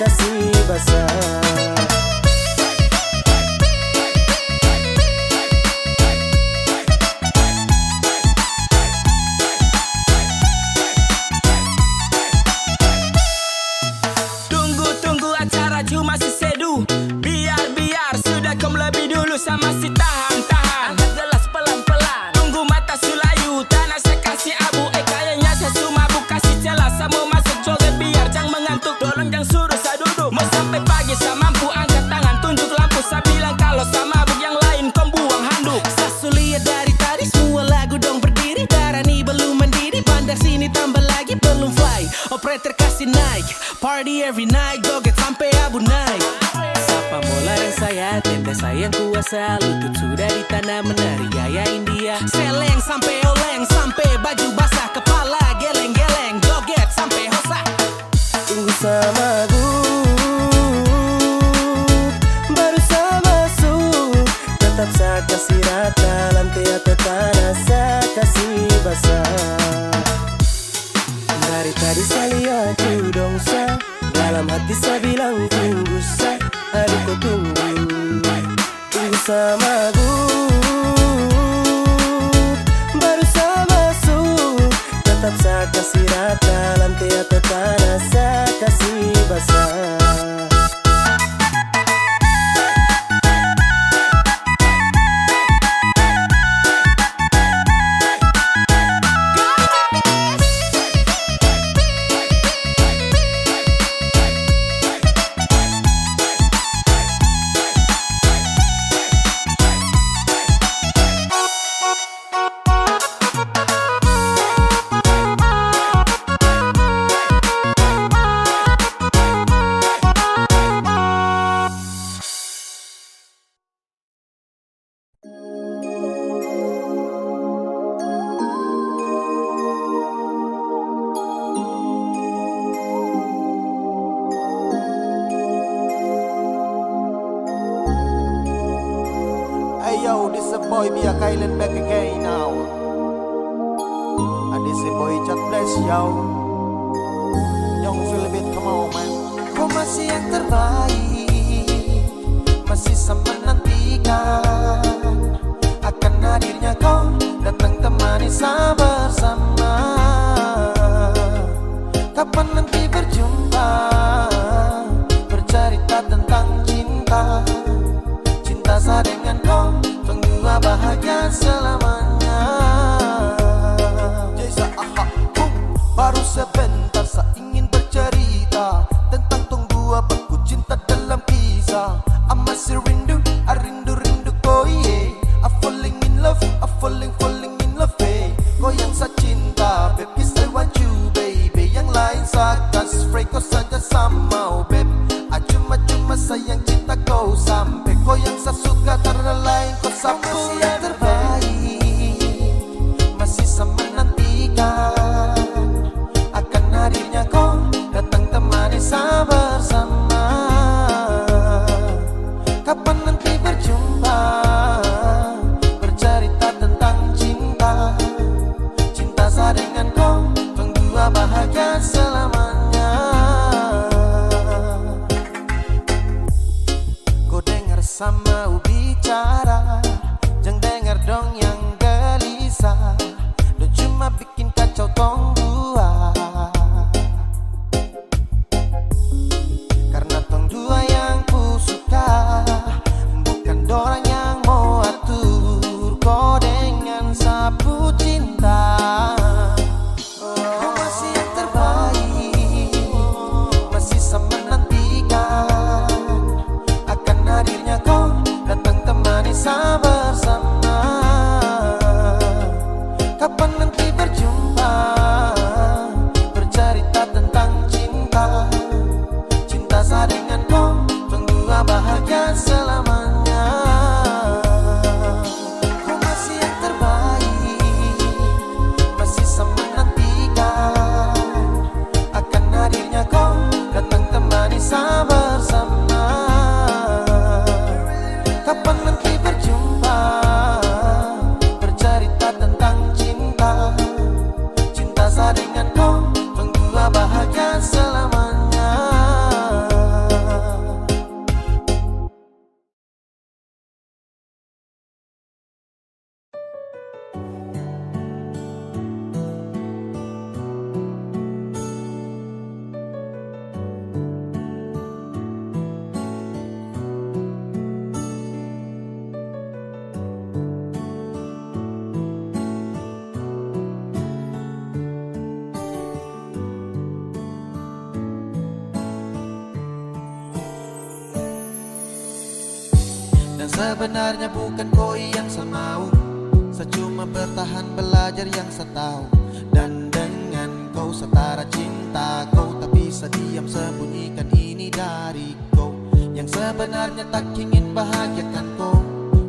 kasih basah. Tunggu acara cuma si sedu. Biar sudah kau lebih dulu sama si tahan. Angkat gelas pelan-pelan. Tunggu mata sulayu. Tanah saya kasih abu. Kayaknya saya mabuk. Kasih celah sama masuk joget. Biar jangan mengantuk. Tolong jangan suruh saya duduk. Mau sampai pagi saya mampu. Angkat tangan tunjuk lampu. Saya bilang kalau saya mabuk yang lain kau buang handuk. Saya lihat dari tadi semua lagu dong berdiri. Darani belum mendidih. Bandar sini tambah lagi belum fly. Operator kasih naik. Party every night, joget sampai abu naik. Sapa mola dan saya, tenda sayang kuasa. Lutut sudah di tanah menari gaya India. Seleng sampai oleng, sampai baju basah. Kepala geleng-geleng, joget sampai hosa. Tunggu sama baru saya masuk. Tetap saya kasih rata, lantai atau tanah saya kasih basah. Dari tadi saya lihat dong sa, dalam hati saya bilang tunggu sa, aduh kau tunggu sama aku. Baru saya masuk, tetap saya kasih rata, lantai atau tanah saya kasih basah. Yo, this a boy be a Kylan back again now. And this a boy Chat Bless yo. Young Philip, come on man. Kau masih yang terbaik, masih sama menantikan akan hadirnya kau datang temani saya bersama. Kapan nanti berjumpa, bercerita tentang cinta. Cinta saya dengan kau, tunggu bahagia selamanya. Jasa baru sebentar saya ingin bercerita tentang tunggu abaku cinta dalam kisah. I masih rindu, I rindu kau yeah. I falling in love, I falling in love yeah. Kau yang saya cinta Dan sebenarnya bukan kau yang saya mau, saya cuma bertahan belajar yang saya tahu. Dan dengan kau setara cinta kau, tak bisa diam sembunyikan ini dari kau. Yang sebenarnya tak ingin bahagiakan kau,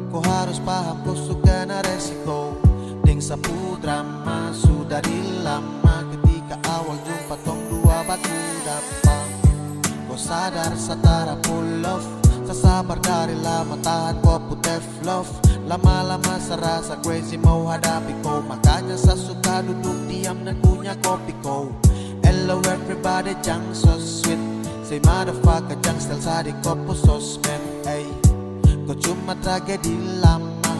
kau harus paham kau suka na resiko. Deng sapu drama sudah di lama, ketika awal jumpa tong dua batu dapat. Kau sadar setara full love, sabar dari lama tahan kau putih love. Lama-lama serasa crazy mau hadapi kau, makanya saya suka duduk diam dan punya kopi kau. Hello everybody, jang so sweet, say motherfucker jang style sa di kopo sosmed. Ay, kau cuma tragedi lama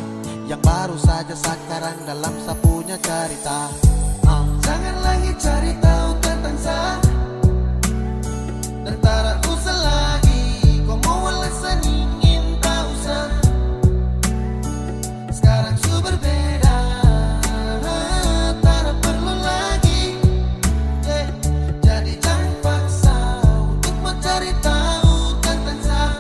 yang baru saja sekarang dalam saya punya cerita. Jangan lagi cari tahu tentang saya, dan tak usah lagi kau mau alasan ingin tahu saya. Sekarang su berbeda, tak perlu lagi, jadi jangan paksa untuk mencari tahu tentang saya.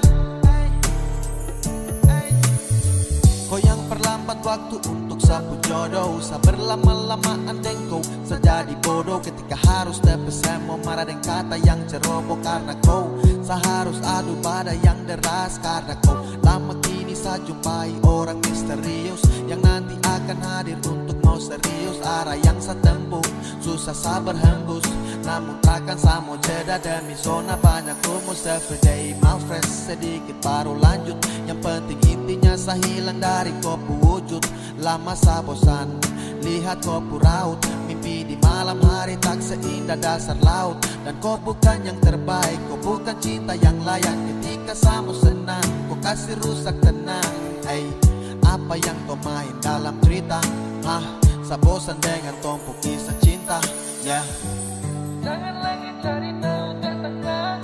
Kau yang perlambat waktu untuk sapu jodoh, saya berlama-lamaan dengkau, saya jadi bodoh ketika harus tepi. Saya mau marah dengan kata yang ceroboh karena kau, saya harus adu badai yang deras karena kau. Lama kini saya jumpai orang misterius yang nanti akan hadir untuk mau serius. Arah yang saya tempuh susah saya berhembus, namun takkan saya mau jeda demi zona banyak rumus. Everyday my friends, sedikit baru lanjut. Yang penting intinya saya hilang dari kopu wujud. Lama saya bosan lihat kopu raut, mimpi di malam hari tak seindah dasar laut. Dan kau bukan yang terbaik, kau bukan cinta yang layak. Ketika saya mau senang, kau kasih rusak tenang. Hey, apa yang kau main dalam cerita? Saya bosan dengan tumpuk kisah cinta. Yeah. Jangan lagi cari tahu tentang saya,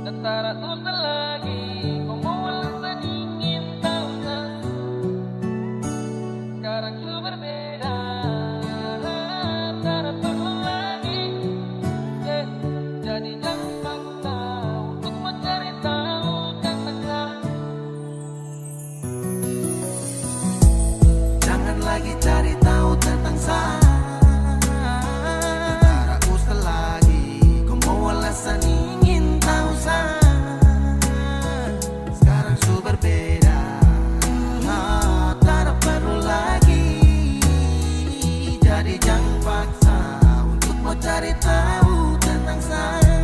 dan tak usah lagi kau mau alasan ingin tahu saya. Sekarang su berbeda, tak perlu lagi, jadi jangan paksa untuk mencari tahu tentang saya. Jangan lagi cari tahu tentang saya, tak usah lagi kau mau alasan ingin tahu saya. Sekarang su berbeda, tak perlu lagi, jadi jangan paksa untuk mau cari tahu tentang saya.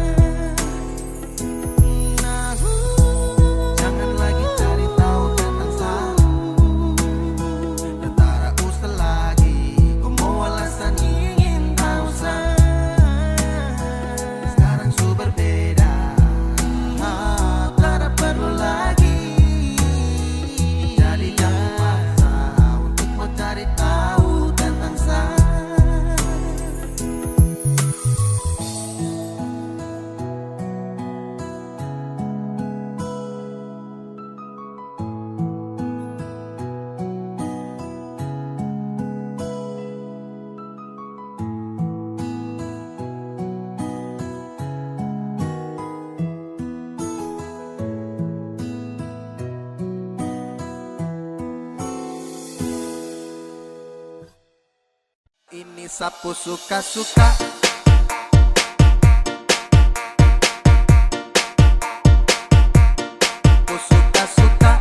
Jangan lagi cari tahu tentang saya, dan tak usah lagi kau mau alasan ingin tahu saya. Sekarang su berbeda, tak perlu lagi, jadi jangan paksa untuk mau cari tahu tentang saya. Ini sapu suka-suka, sapu suka-suka.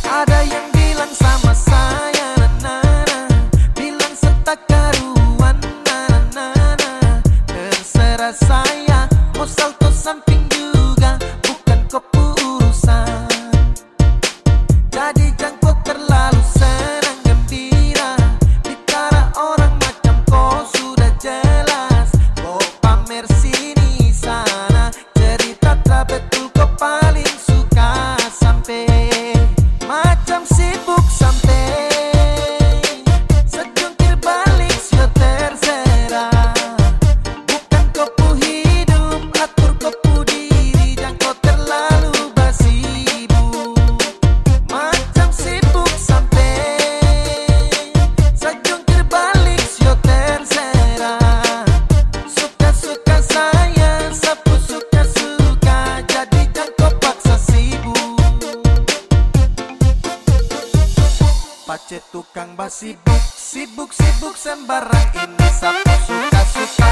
Ada yang bilang sama saya, na-na-na, bilang setak karuan, na-na-na. Terserah saya, mau salto samping juga, bukan kopu urusan. Jadi jangan kau terlalu senang gembira, bicara orang macam kau sudah jelas. Kau pamer sini sana, cerita tak betul kau paling suka. Sampai macam sibuk sampai sejungkir balik sio terserah. Bukan kau puhi Pace tukang bas sibuk sembarang ini sapu suka-suka.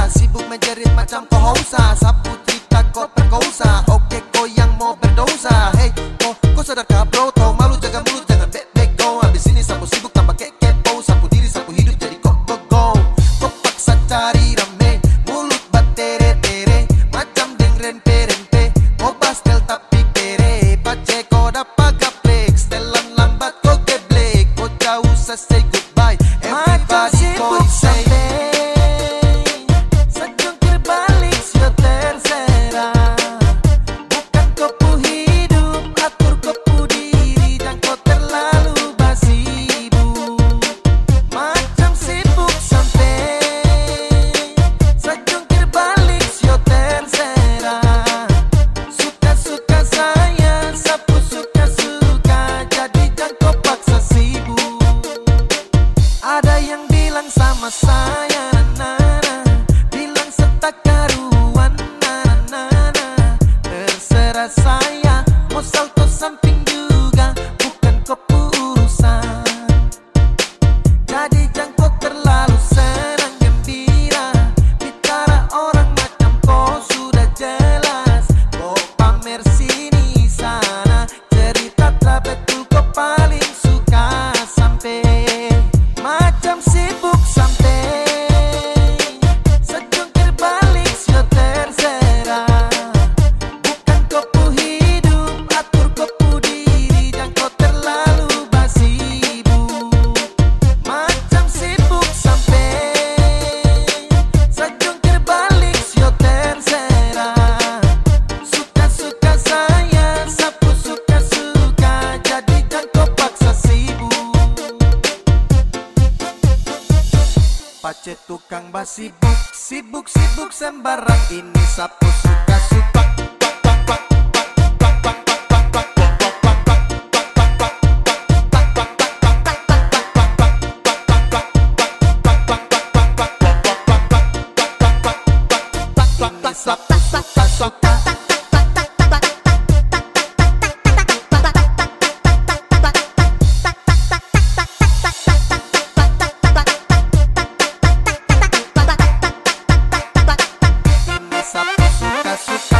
Sibuk menjerit macam kau hausa, sapu cerita kau perkosa. Oke kau yang mau berdosa, hey kau sadarkah bro? Tau malu jaga mulut jangan bek go. Habis ini sapu sibuk tambah kepo, sapu diri sapu hidup jadi go. Kau paksa cari rame, mulut batere-tere macam deng rempe. Kau pastel tapi kere, pace kau dapat gaplek. Setelan lambat kau geblek, kau jauh say goodbye. Everybody kau say sama saya, nana, bilang setak karuan, nana, terserah saya, mau salto samping juga, bukan kau urusan. Jadi jangan kau terlalu senang gembira, bicara orang macam kau sudah jelas. Kau pamer sini sana, cerita tak betul kau paling suka sampai macam sibuk sampai sejungkir balik sio terserah. Bukan kopu hidup, atur kopu diri, jangan kau terlalu basibu. Macam sibuk sampai sejungkir balik sio terserah. Suka-suka saya, sapu suka-suka, jadi jangan kau paksa sibuk. Pace tukang bas sibuk sembarang ini sapu suka-suka. Ini sapu suka-suka.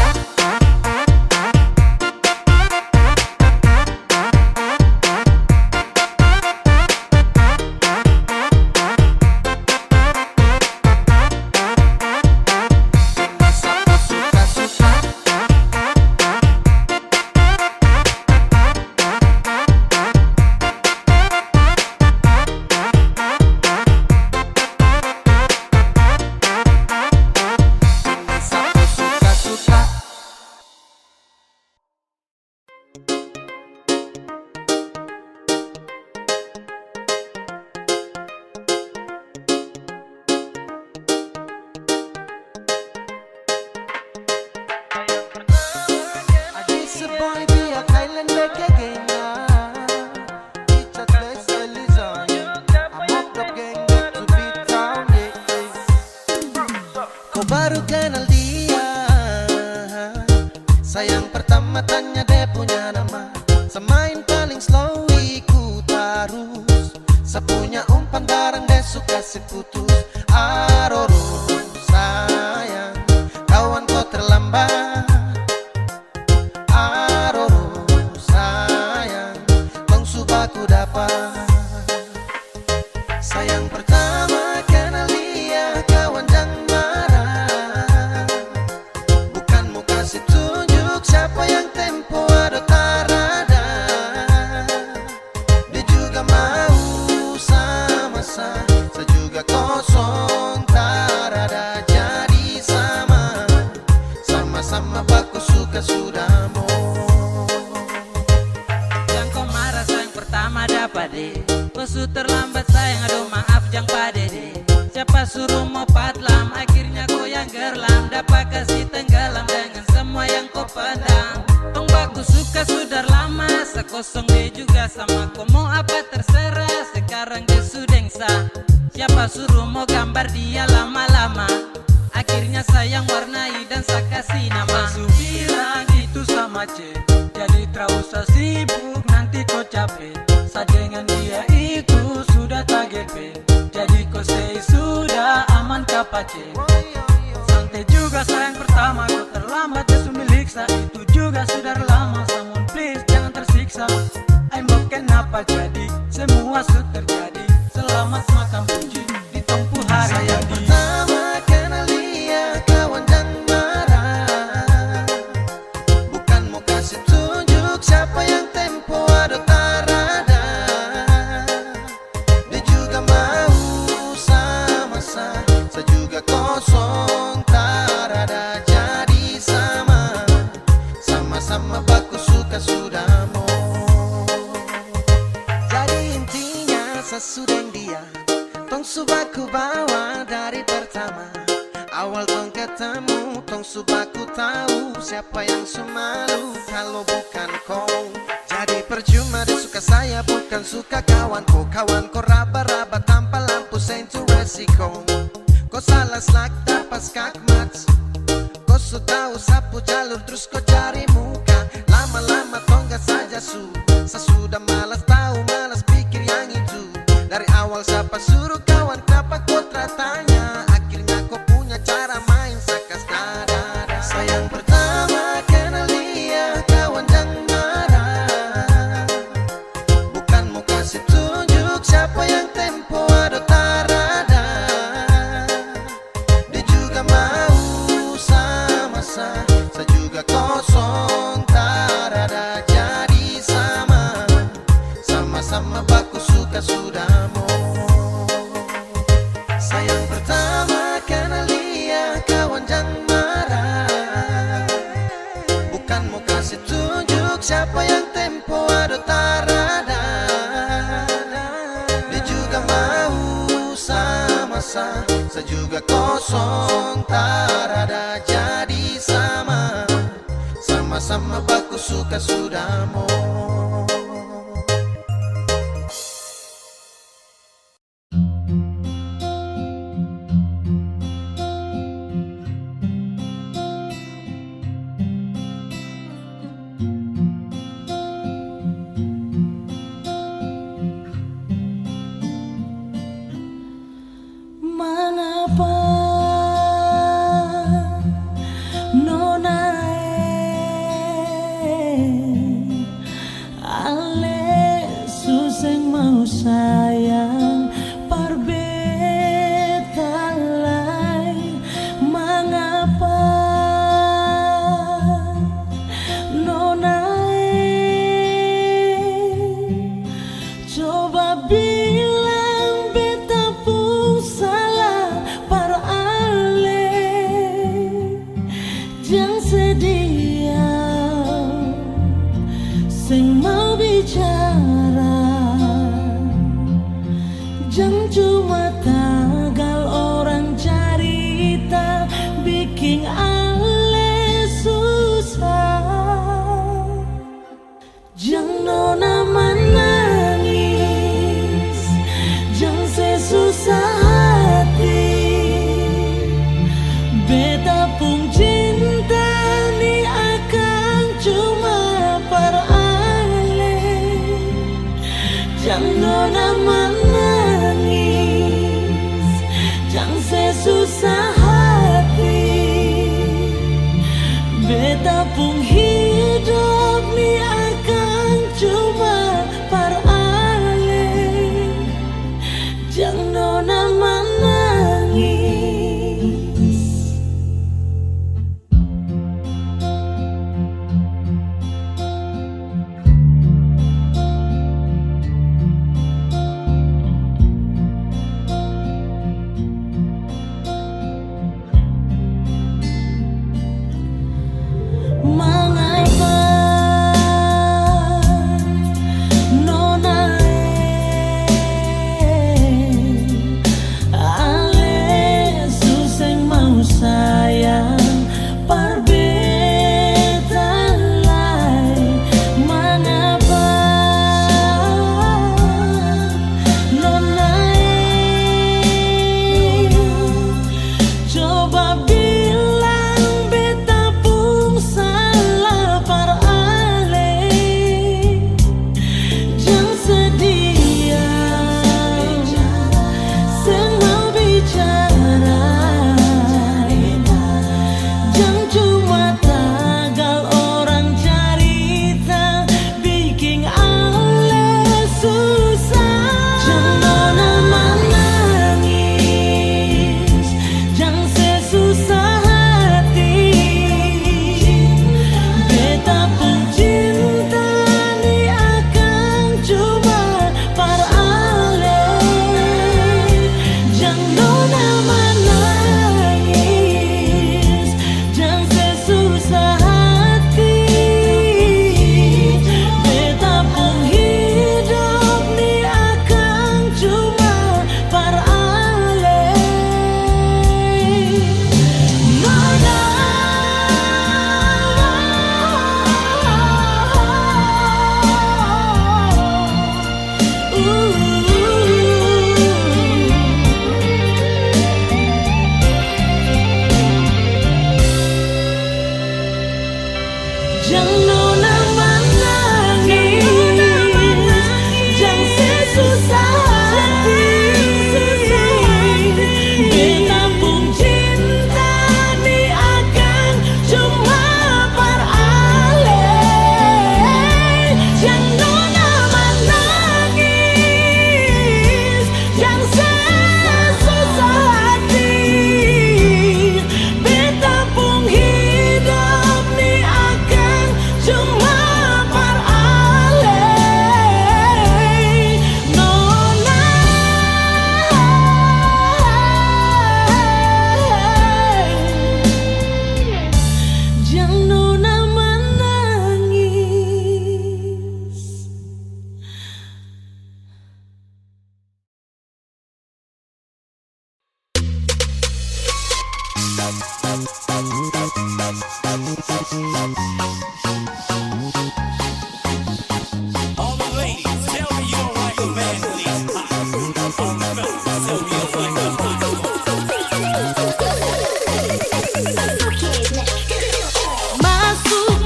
Baru kenal dia, sayang pertama tanya dia punya nama. Semain paling slow ikut terus, sepunya umpan barang dia suka seputus. Aroro sayang, kawan kau terlambat. Aroro sayang, kong subaku dapat. Sayang pertama kenal dia, kawan jangan marah. Bukan mau kasih tunjuk siapa yang tempo ada tarada. Dia juga mau sama saya juga kau Siapa suruh mau padlam, akhirnya goyang gerlam. Dapat kasih tenggelam dengan semua yang kau pedang. Tong baku suka sudah lama, sekosong dia juga sama. Kau mau apa terserah, sekarang dia sudah sah. Siapa suruh mau gambar dia lama-lama, akhirnya sayang warnai dan saya kasih nama. Su bilang itu sama C, jadi terus sibuk nanti kau capek. Dengan dia itu sudah tak GP, jadi kau say sudah aman kapace. Santai juga sayang pertama, kau terlambat jesu milik sa. Itu juga sudah lama, someone please jangan tersiksa. I'm kenapa jadi semua sudah terjadi. Selamat makan puji di tempuh hari. Sayang pertama kenal dia kawan dan marah, bukan mau kasih tunjuk siapa yang tempo ada tarada. Dia juga mau sama-sama, saya juga kosong tarada. Jadi sama-sama baku suka sudah mau. Jadi intinya sesudah dia tong subaku bawa dari pertama. Awal tong ketemu, tong subaku tahu siapa yang semalu kalau bukan kau. Jadi percuma dia suka saya, bukan suka kawan kau. Kawan kau raba-raba tanpa lampu sentuh resiko. Kau salah slack dapat skakmat. Kau sudah tahu sapu jalur terus kau cari muka. Lama-lama tong gak saja sesudah malas tahu, malas pikir yang itu. Dari awal siapa suruh kawan, kenapa kau tanya? Akhirnya kau punya cara main sakas dada. Sayang pertama kenal dia kawan dan marah, bukan mau kasih tunjuk siapa yang tempo ada tarada. Dia juga mau sama-sama, saya juga kosong tarada. Jadi sama-sama baku suka sudah. Sayang pertama kenal dia kawan jangan marah, bukan mau kasih tunjuk siapa yang tempo ada tarada. Dia juga mau sama-sama, saya juga kosong tarada. Jadi sama-sama baku suka sudah mau. Sayang parbeta lain, mengapa nonae? Coba bilang beta pun salah para ale. Jangan sedia sing mau bicara, jangan cuma tagal orang cerita bikin ale susah. Jangan nona menangis, jangan sesusah hati. Beta pun cinta ni akan cuma para ale. Jangan nona menangis, jangan sesusah hati. Beta pun hidup ni akan cuma para ale. Jangan nona menangis.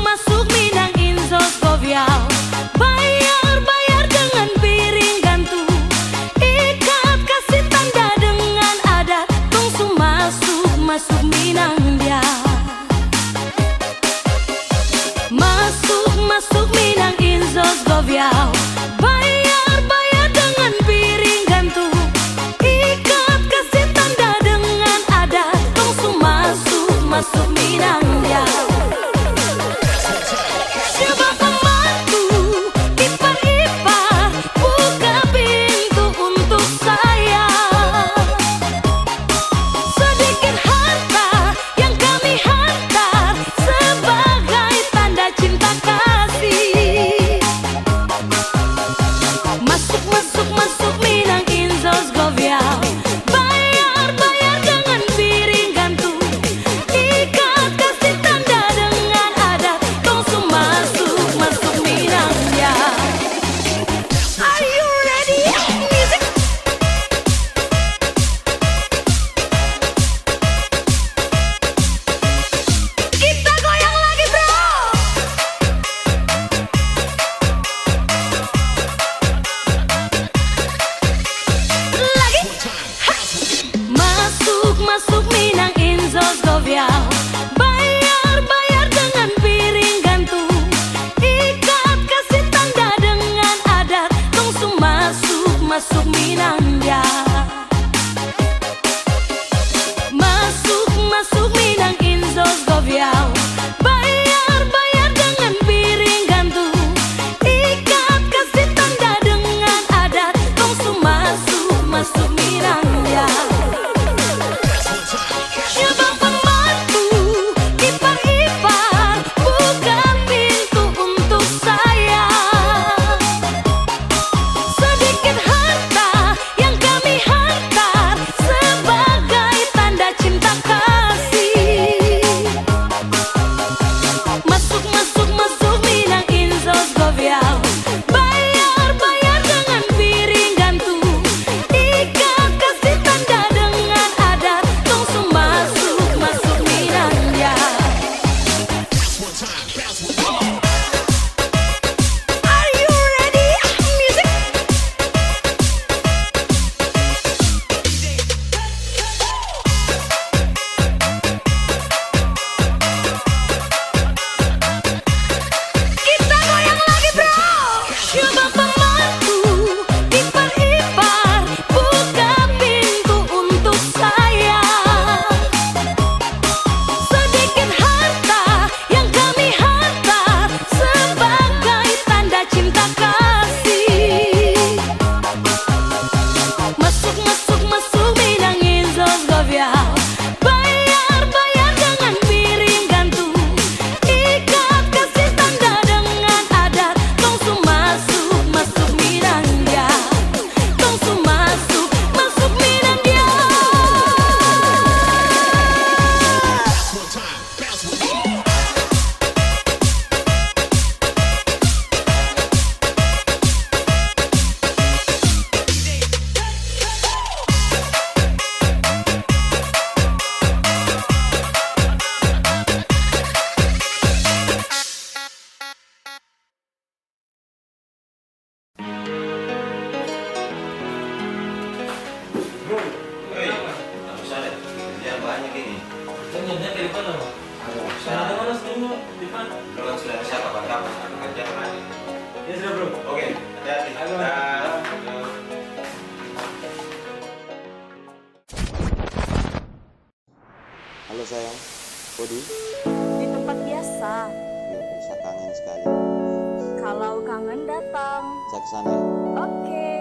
Masuk Minang Inzos Goviao, bayar dengan piring gantung, ikat kasih tanda dengan adat, tungsu masuk Minang dia. Masuk Minang Inzos Goviao, bayar dengan piring gantung, ikat kasih tanda dengan adat, tungsu masuk Minang dia. Coba pembantu ipar-ipar, buka pintu untuk saya. Sedikit harta yang kami hantar sebagai tanda cinta kasih. Masuk Minang Inzos Goviao, bayar dengan piring gantung, ikat kasih tanda dengan adat, tungsu masuk Minang ya. Are you ready? Music. Kita goyang lagi bro. Lagi. Masuk Minang Inzos Goviao, bayar dengan piring gantung, ikat kasih tanda dengan adat, tungsu masuk Minang ya. Masuk Minang Inzos Goviao, bayar dengan piring gantung, ikat kasih tanda dengan adat, tungsu masuk Minang ya. Coba pembantu ipar-ipar, buka pintu untuk saya. Sedikit harta yang kami hantar sebagai tanda cinta kasih. Masuk Minang Inzos Goviao, bayar dengan piring gantung, ikat kasih tanda dengan adat, tungsu masuk Minang ya. Are you ready? Music. Kita goyang lagi bro. Coba pembantu ipar-ipar, buka pintu untuk saya. Sedikit harta yang kami hantar sebagai tanda cinta kasih. Masuk Minang Inzos Goviao, bayar dengan piring gantung, ikat kasih tanda dengan adat, tungsu masuk Minang ya. Tungsu masuk Minang ya. Halo sayang, Kodi? Di tempat biasa. Ya, bisa kangen sekali. Kalau kangen datang. Saya kesana ya. Oke.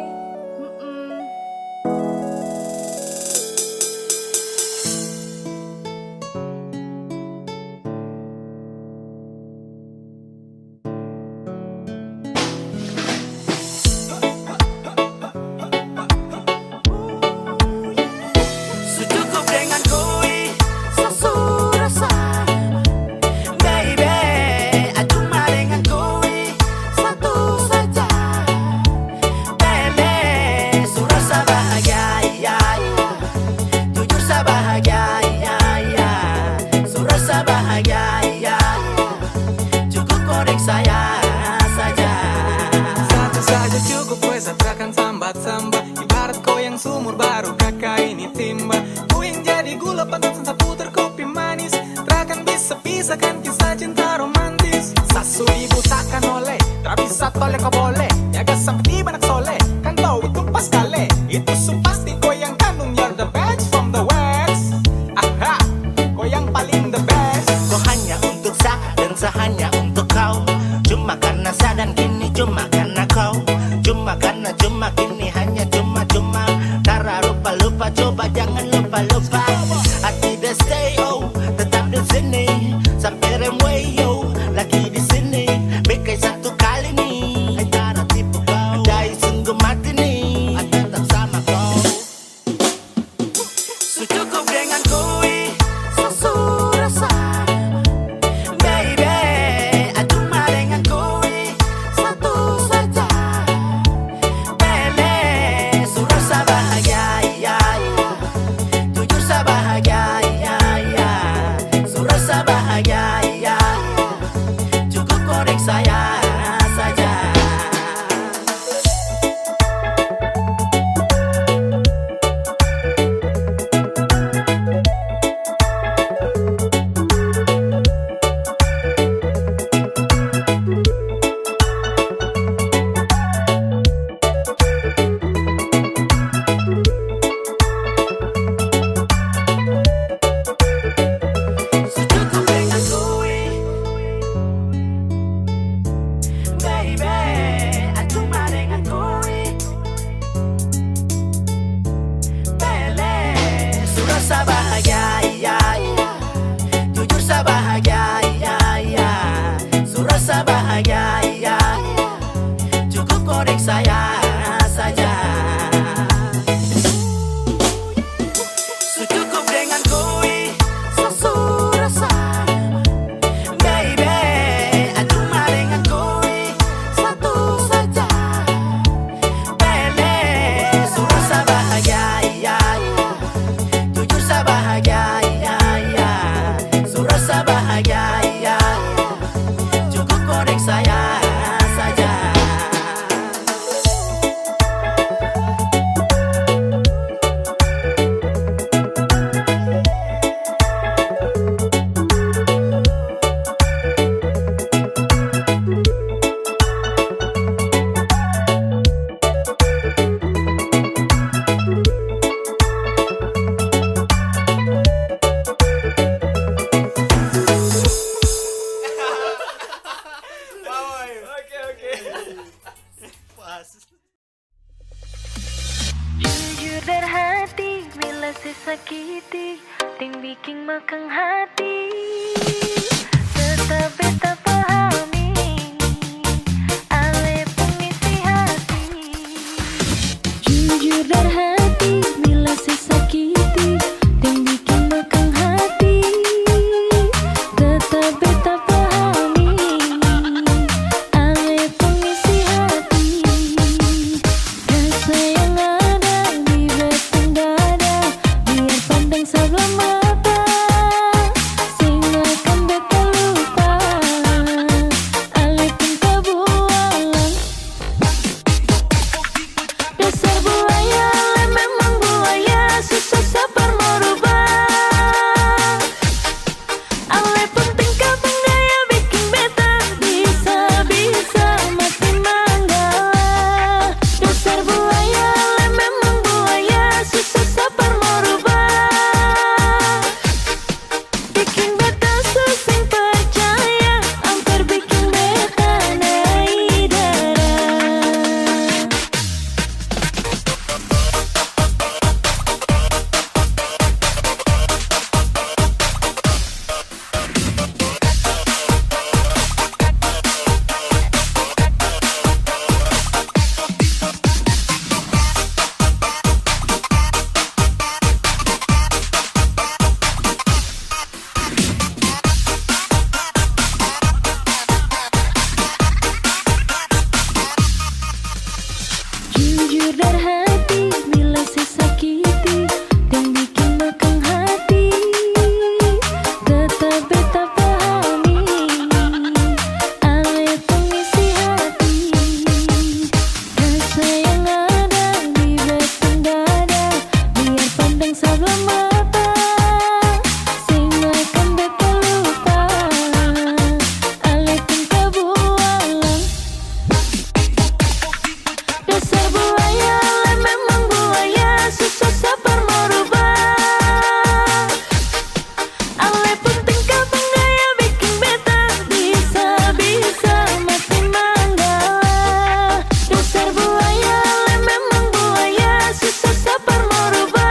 Secukup dengan koi, rasa bahagia, ya, ya. Su rasa bahagia, ya. Cukup korek saya saja. Satu saja cukup, gue takkan sambat-sambat. Ibarat kau yang sumur baru kakak ini timba. Ku yang jadi gula padat sensa puter kopi manis. Takkan bisa pisahkan kisah cinta romantis. Sasu ibu takkan oleh, tak bisa toleh kau boleh. Jaga sampai tiba nak soleh, kan tahu itu pas kali. Itu su pasti kau yang kandung, you're the best from the west. Aha, kau yang paling the best. Kau hanya untuk saya dan saya hanya untuk kau. Cuma karena saya dan kini cuma karena kau. Cuma kini hanya cuma Karena lupa coba jangan lupa. Hati dah stay tetap di sini sampai remway lagi di sini. Bekai satu kali nih, antara tipu kau. Andai sungguh mati nih, tetap sama kau. So cukup dengan kui, so rasa. Baby, cuma dengan kui satu saja. Bele, su rasa bahagia, ya, ya. Jujur saya bahagia, ya, ya. Su rasa bahagia, ya. Cukup korek saya saja. Cukup dengan kui, baby, cuma dengan kui. Bele, su rasa bahagia, ya, ya. Jujur saya bahagia, ya, ya. Su rasa bahagia, ya, ya. Cukup korek saya saja. Su cukup dengan kui, so rasa. Baby, cuma dengan kui satu saja. Bele, su rasa bahagia, ya, ya. Jujur saya bahagia, ya, ya. Su rasa bahagia, ya, ya. Cukup korek saya saja. Jujur dari hati, bila sesakiti, ting bikin makang hati. Tetap beta pahami, ale pengisi hati. Jujur dari hati, bila sesakiti, ting bikin makang hati. Tetap beta pahami, ale pengisi hati. Rasa yang ada di batang dada, biar pandang sebelah mata, sing akan beta lupa, ale pun kebualan. Dasar buaya, ale memang buaya, susah sabar merubah. Ale penting kapan daya bikin beta bisa mati manggala. Dasar buaya, ale memang buaya, susah sabar merubah. mata sing akan bakal lupa ale pun kebualan dasar buaya ale memang buaya susah sabar merubah ale pun tingkah penggaya bikin beta bisa-bisa mati manggala dasar buaya ale memang buaya susah sabar merubah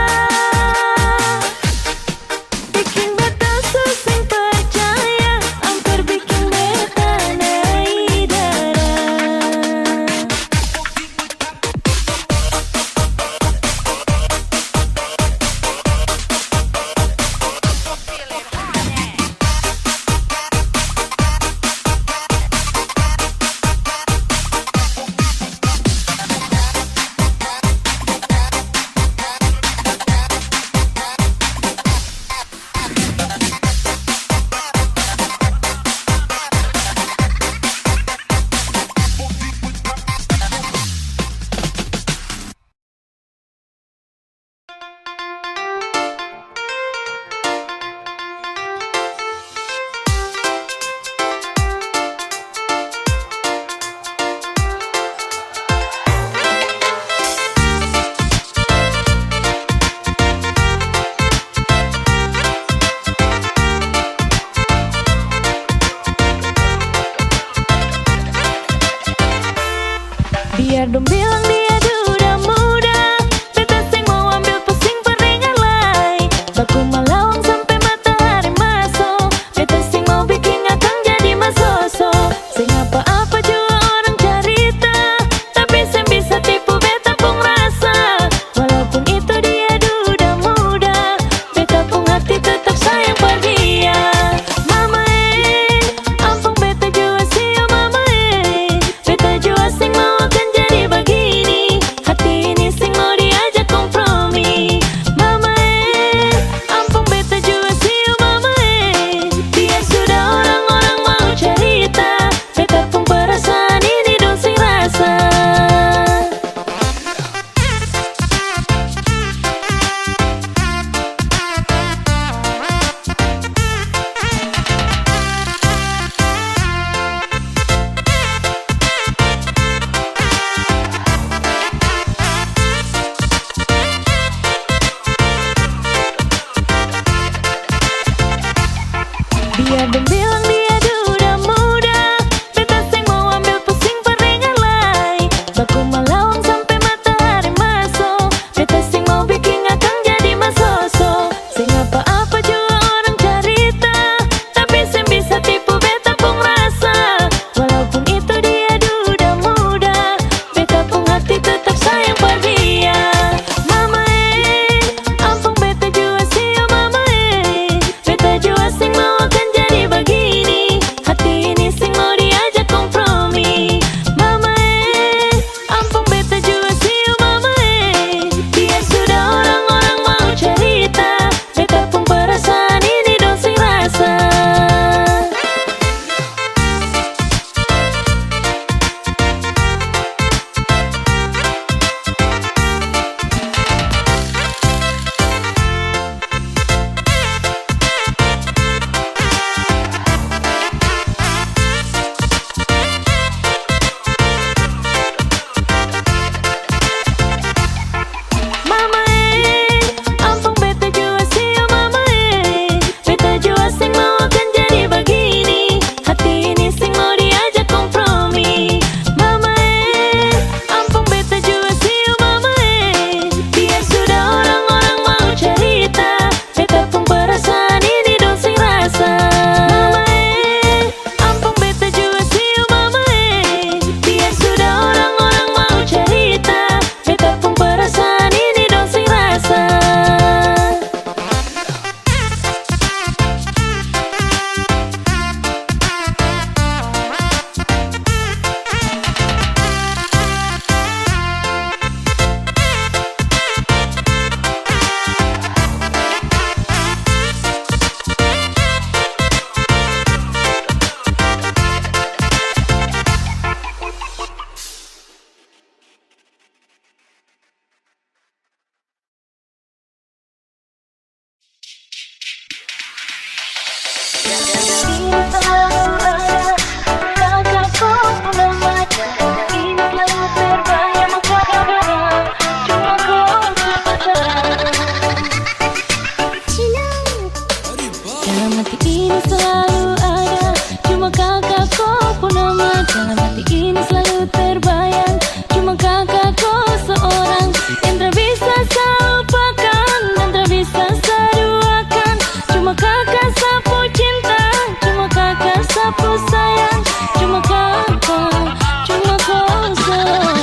hati ini selalu ada, cuma kakak kau pun nama. Dalam hati ini selalu terbayang, cuma kakak kau seorang yang tak bisa saya lupakan dan tak bisa saya duakan. Cuma kakak sapu cinta, cuma kakak sapu sayang, cuma kakak, cuma kau seorang.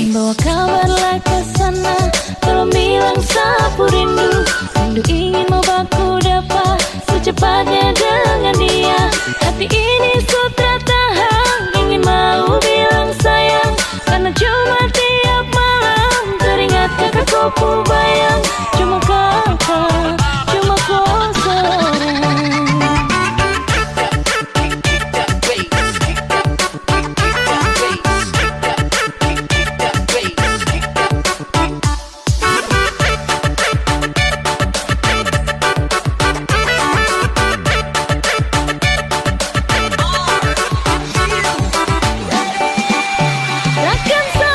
Bawa kabarlah ke sana, tolong bilang sapu rindu. Rindu ingin mau baku dapat secepatnya dengan dia. Hati ini sutra tahan, ingin mau bilang sayang, karena cuma tiap malam teringat kakak kau ku bayang. Cuma kakak, cuma kau seorang. Takkan saya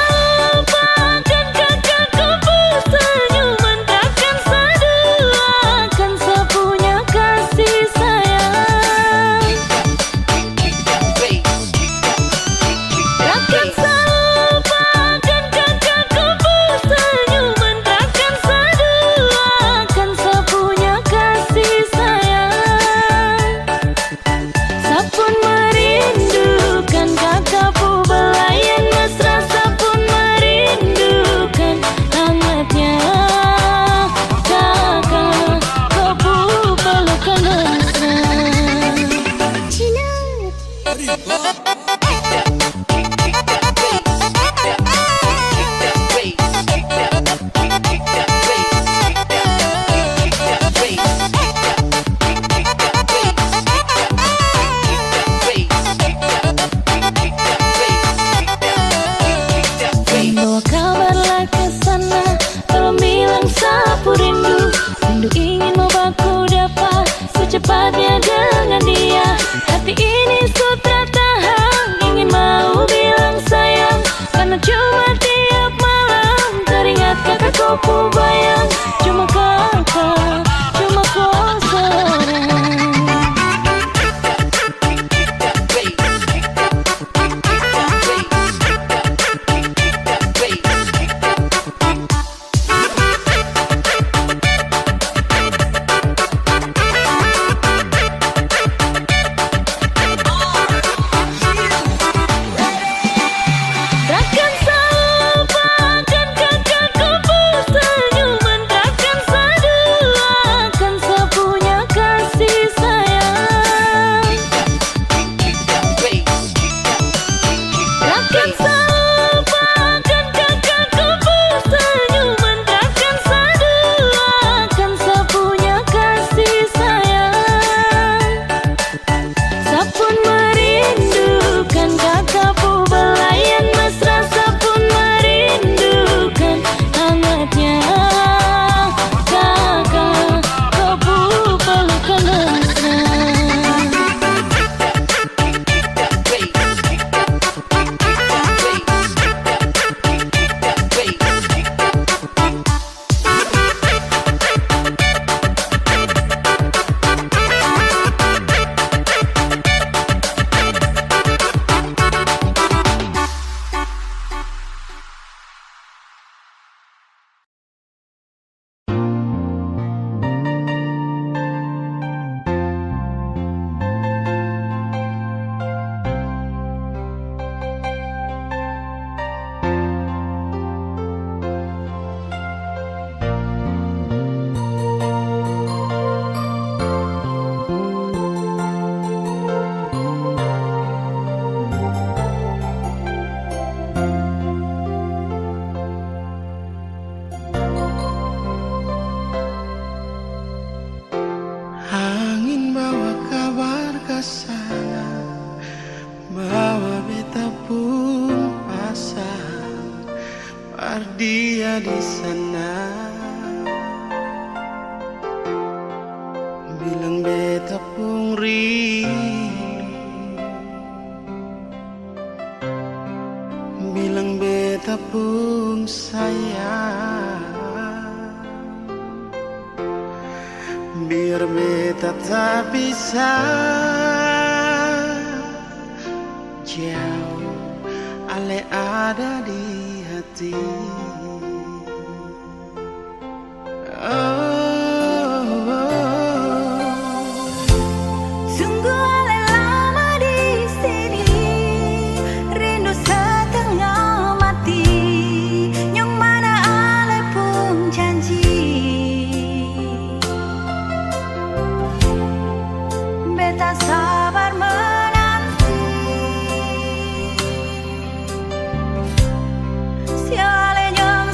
lupakan kakakku senyuman, takkan saya duakan saya punya kasih sayang. Takkan saya lupakan kakakku senyuman, takkan saya duakan saya punya kasih sayang. Saya pun merindukan kakakku belayan mesra, saya pun merindukan hangatnya kakak kau pelukan mesra. Bawa kabarlah ke sana, tolong bilang sapu rindu. Rindu ingin mau baku dapat secepatnya dengan dia. Hati ini sutra tahan, ingin mau bilang sayang, karena cuma tiap malam teringat kakak kau ku bayang. Cuma kakak, cuma kau seorang. Takkan saya lupakan kakakku senyuman, takkan saya duakan saya punya kasih sayang. Takkan saya lupakan kakakku senyuman, takkan saya duakan saya punya kasih sayang. Saya pun merindukan kakakku belayan mesra, saya pun merindukan hangatnya kakak kau pelukan mesra. Angin bawa kabar ke sana, bawa beta pun pasang, dia di sana. Bilang beta pun rindu, beta pun sayang, biar beta tak bisa jauh, ale ada di hati. Sungguh ale lama di sini, rindu setengah mati. Yang mana ale pun janji, beta sabar menanti. Si ale yang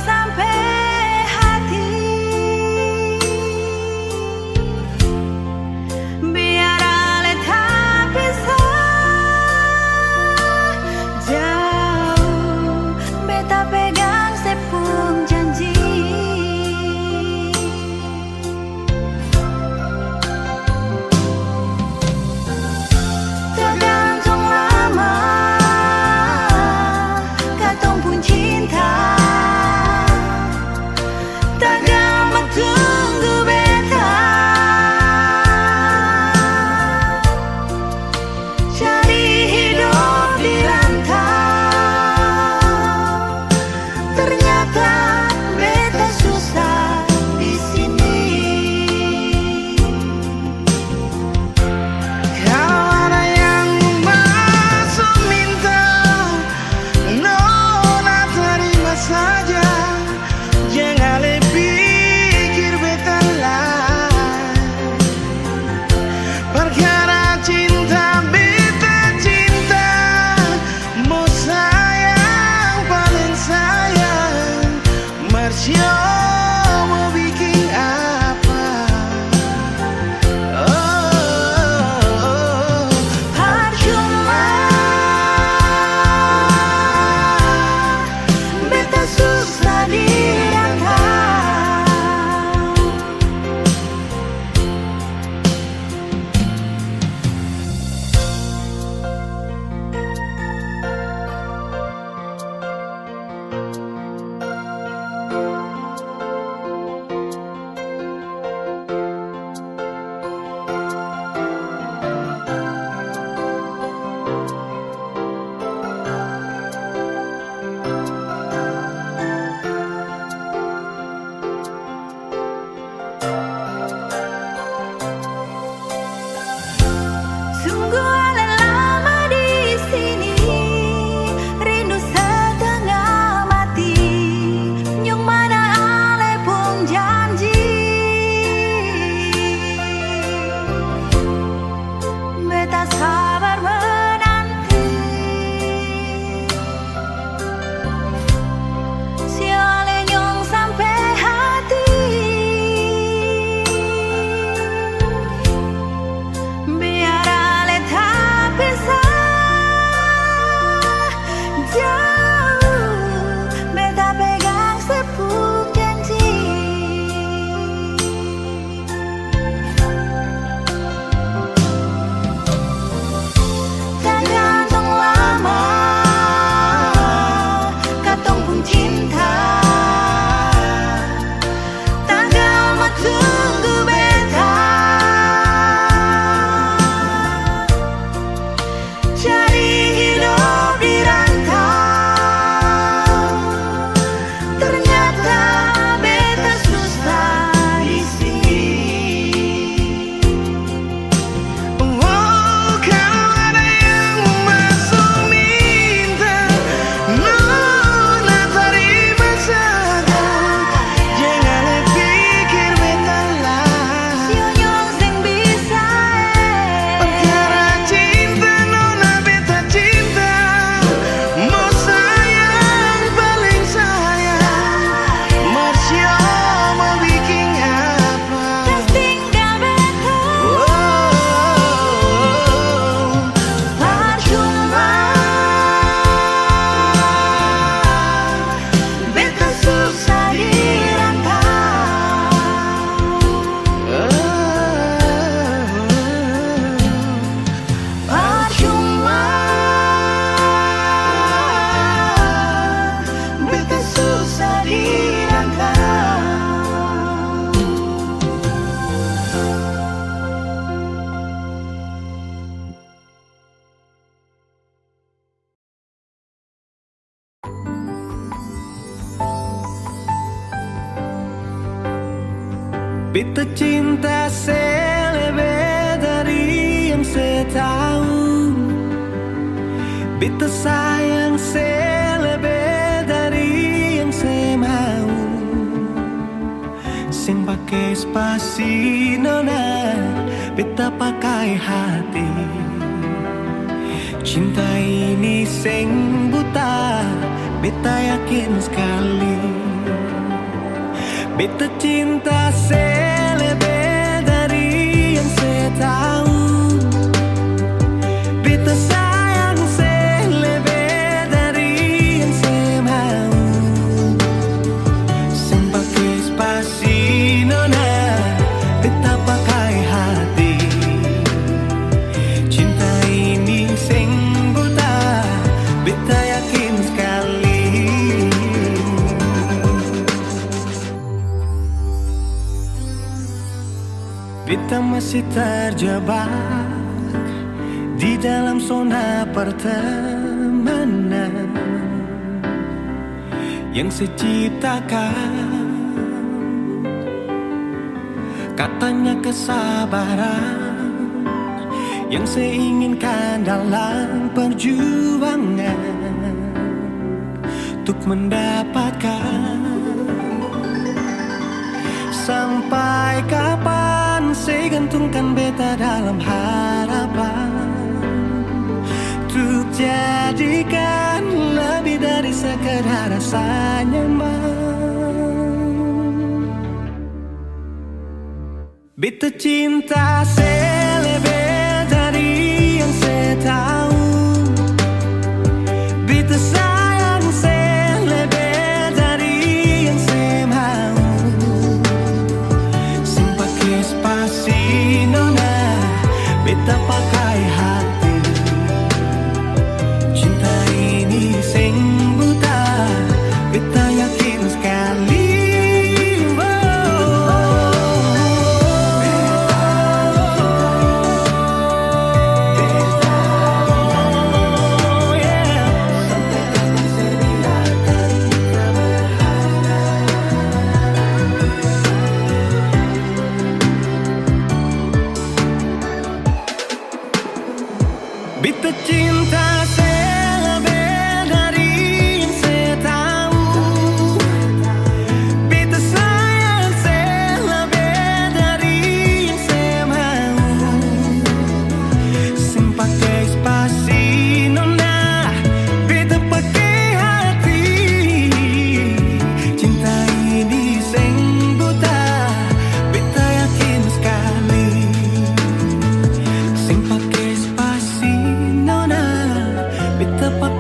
Beta cinta selebih dari yang setahu, beta sayang selebih dari yang semau. Sing pakai spasi nona, beta pakai hati. Cinta ini sing buta, beta yakin sekali. Beta cinta selebih dari yang setahu, beta sayang selebih dari yang semau. Sing pakai spasi nona, beta pakai hati. Cinta ini sing buta, beta yakin sekali. Beta masih terjebak di dalam zona pertemanan yang saya ciptakan. Katanya kesabaran yang saya inginkan dalam perjuangan untuk mendapatkan. Sampai kapan saya gantungkan beta dalam harapan untuk jadikan lebih dari sekedar rasa nyaman. Beta cinta selebih dari yang setahu, beta sayang selebih dari yang semau. Sing pakai spasi nona, beta pakai hati. Cinta ini sing buta, beta yakin sekali. Beta cinta selebih dari yang setahu, beta sayang selebih dari yang semau. Sing pakai spasi nona, beta pakai hati. Cinta ini sing buta, beta yakin sekali. Sing pakai spasi nona, beta pakai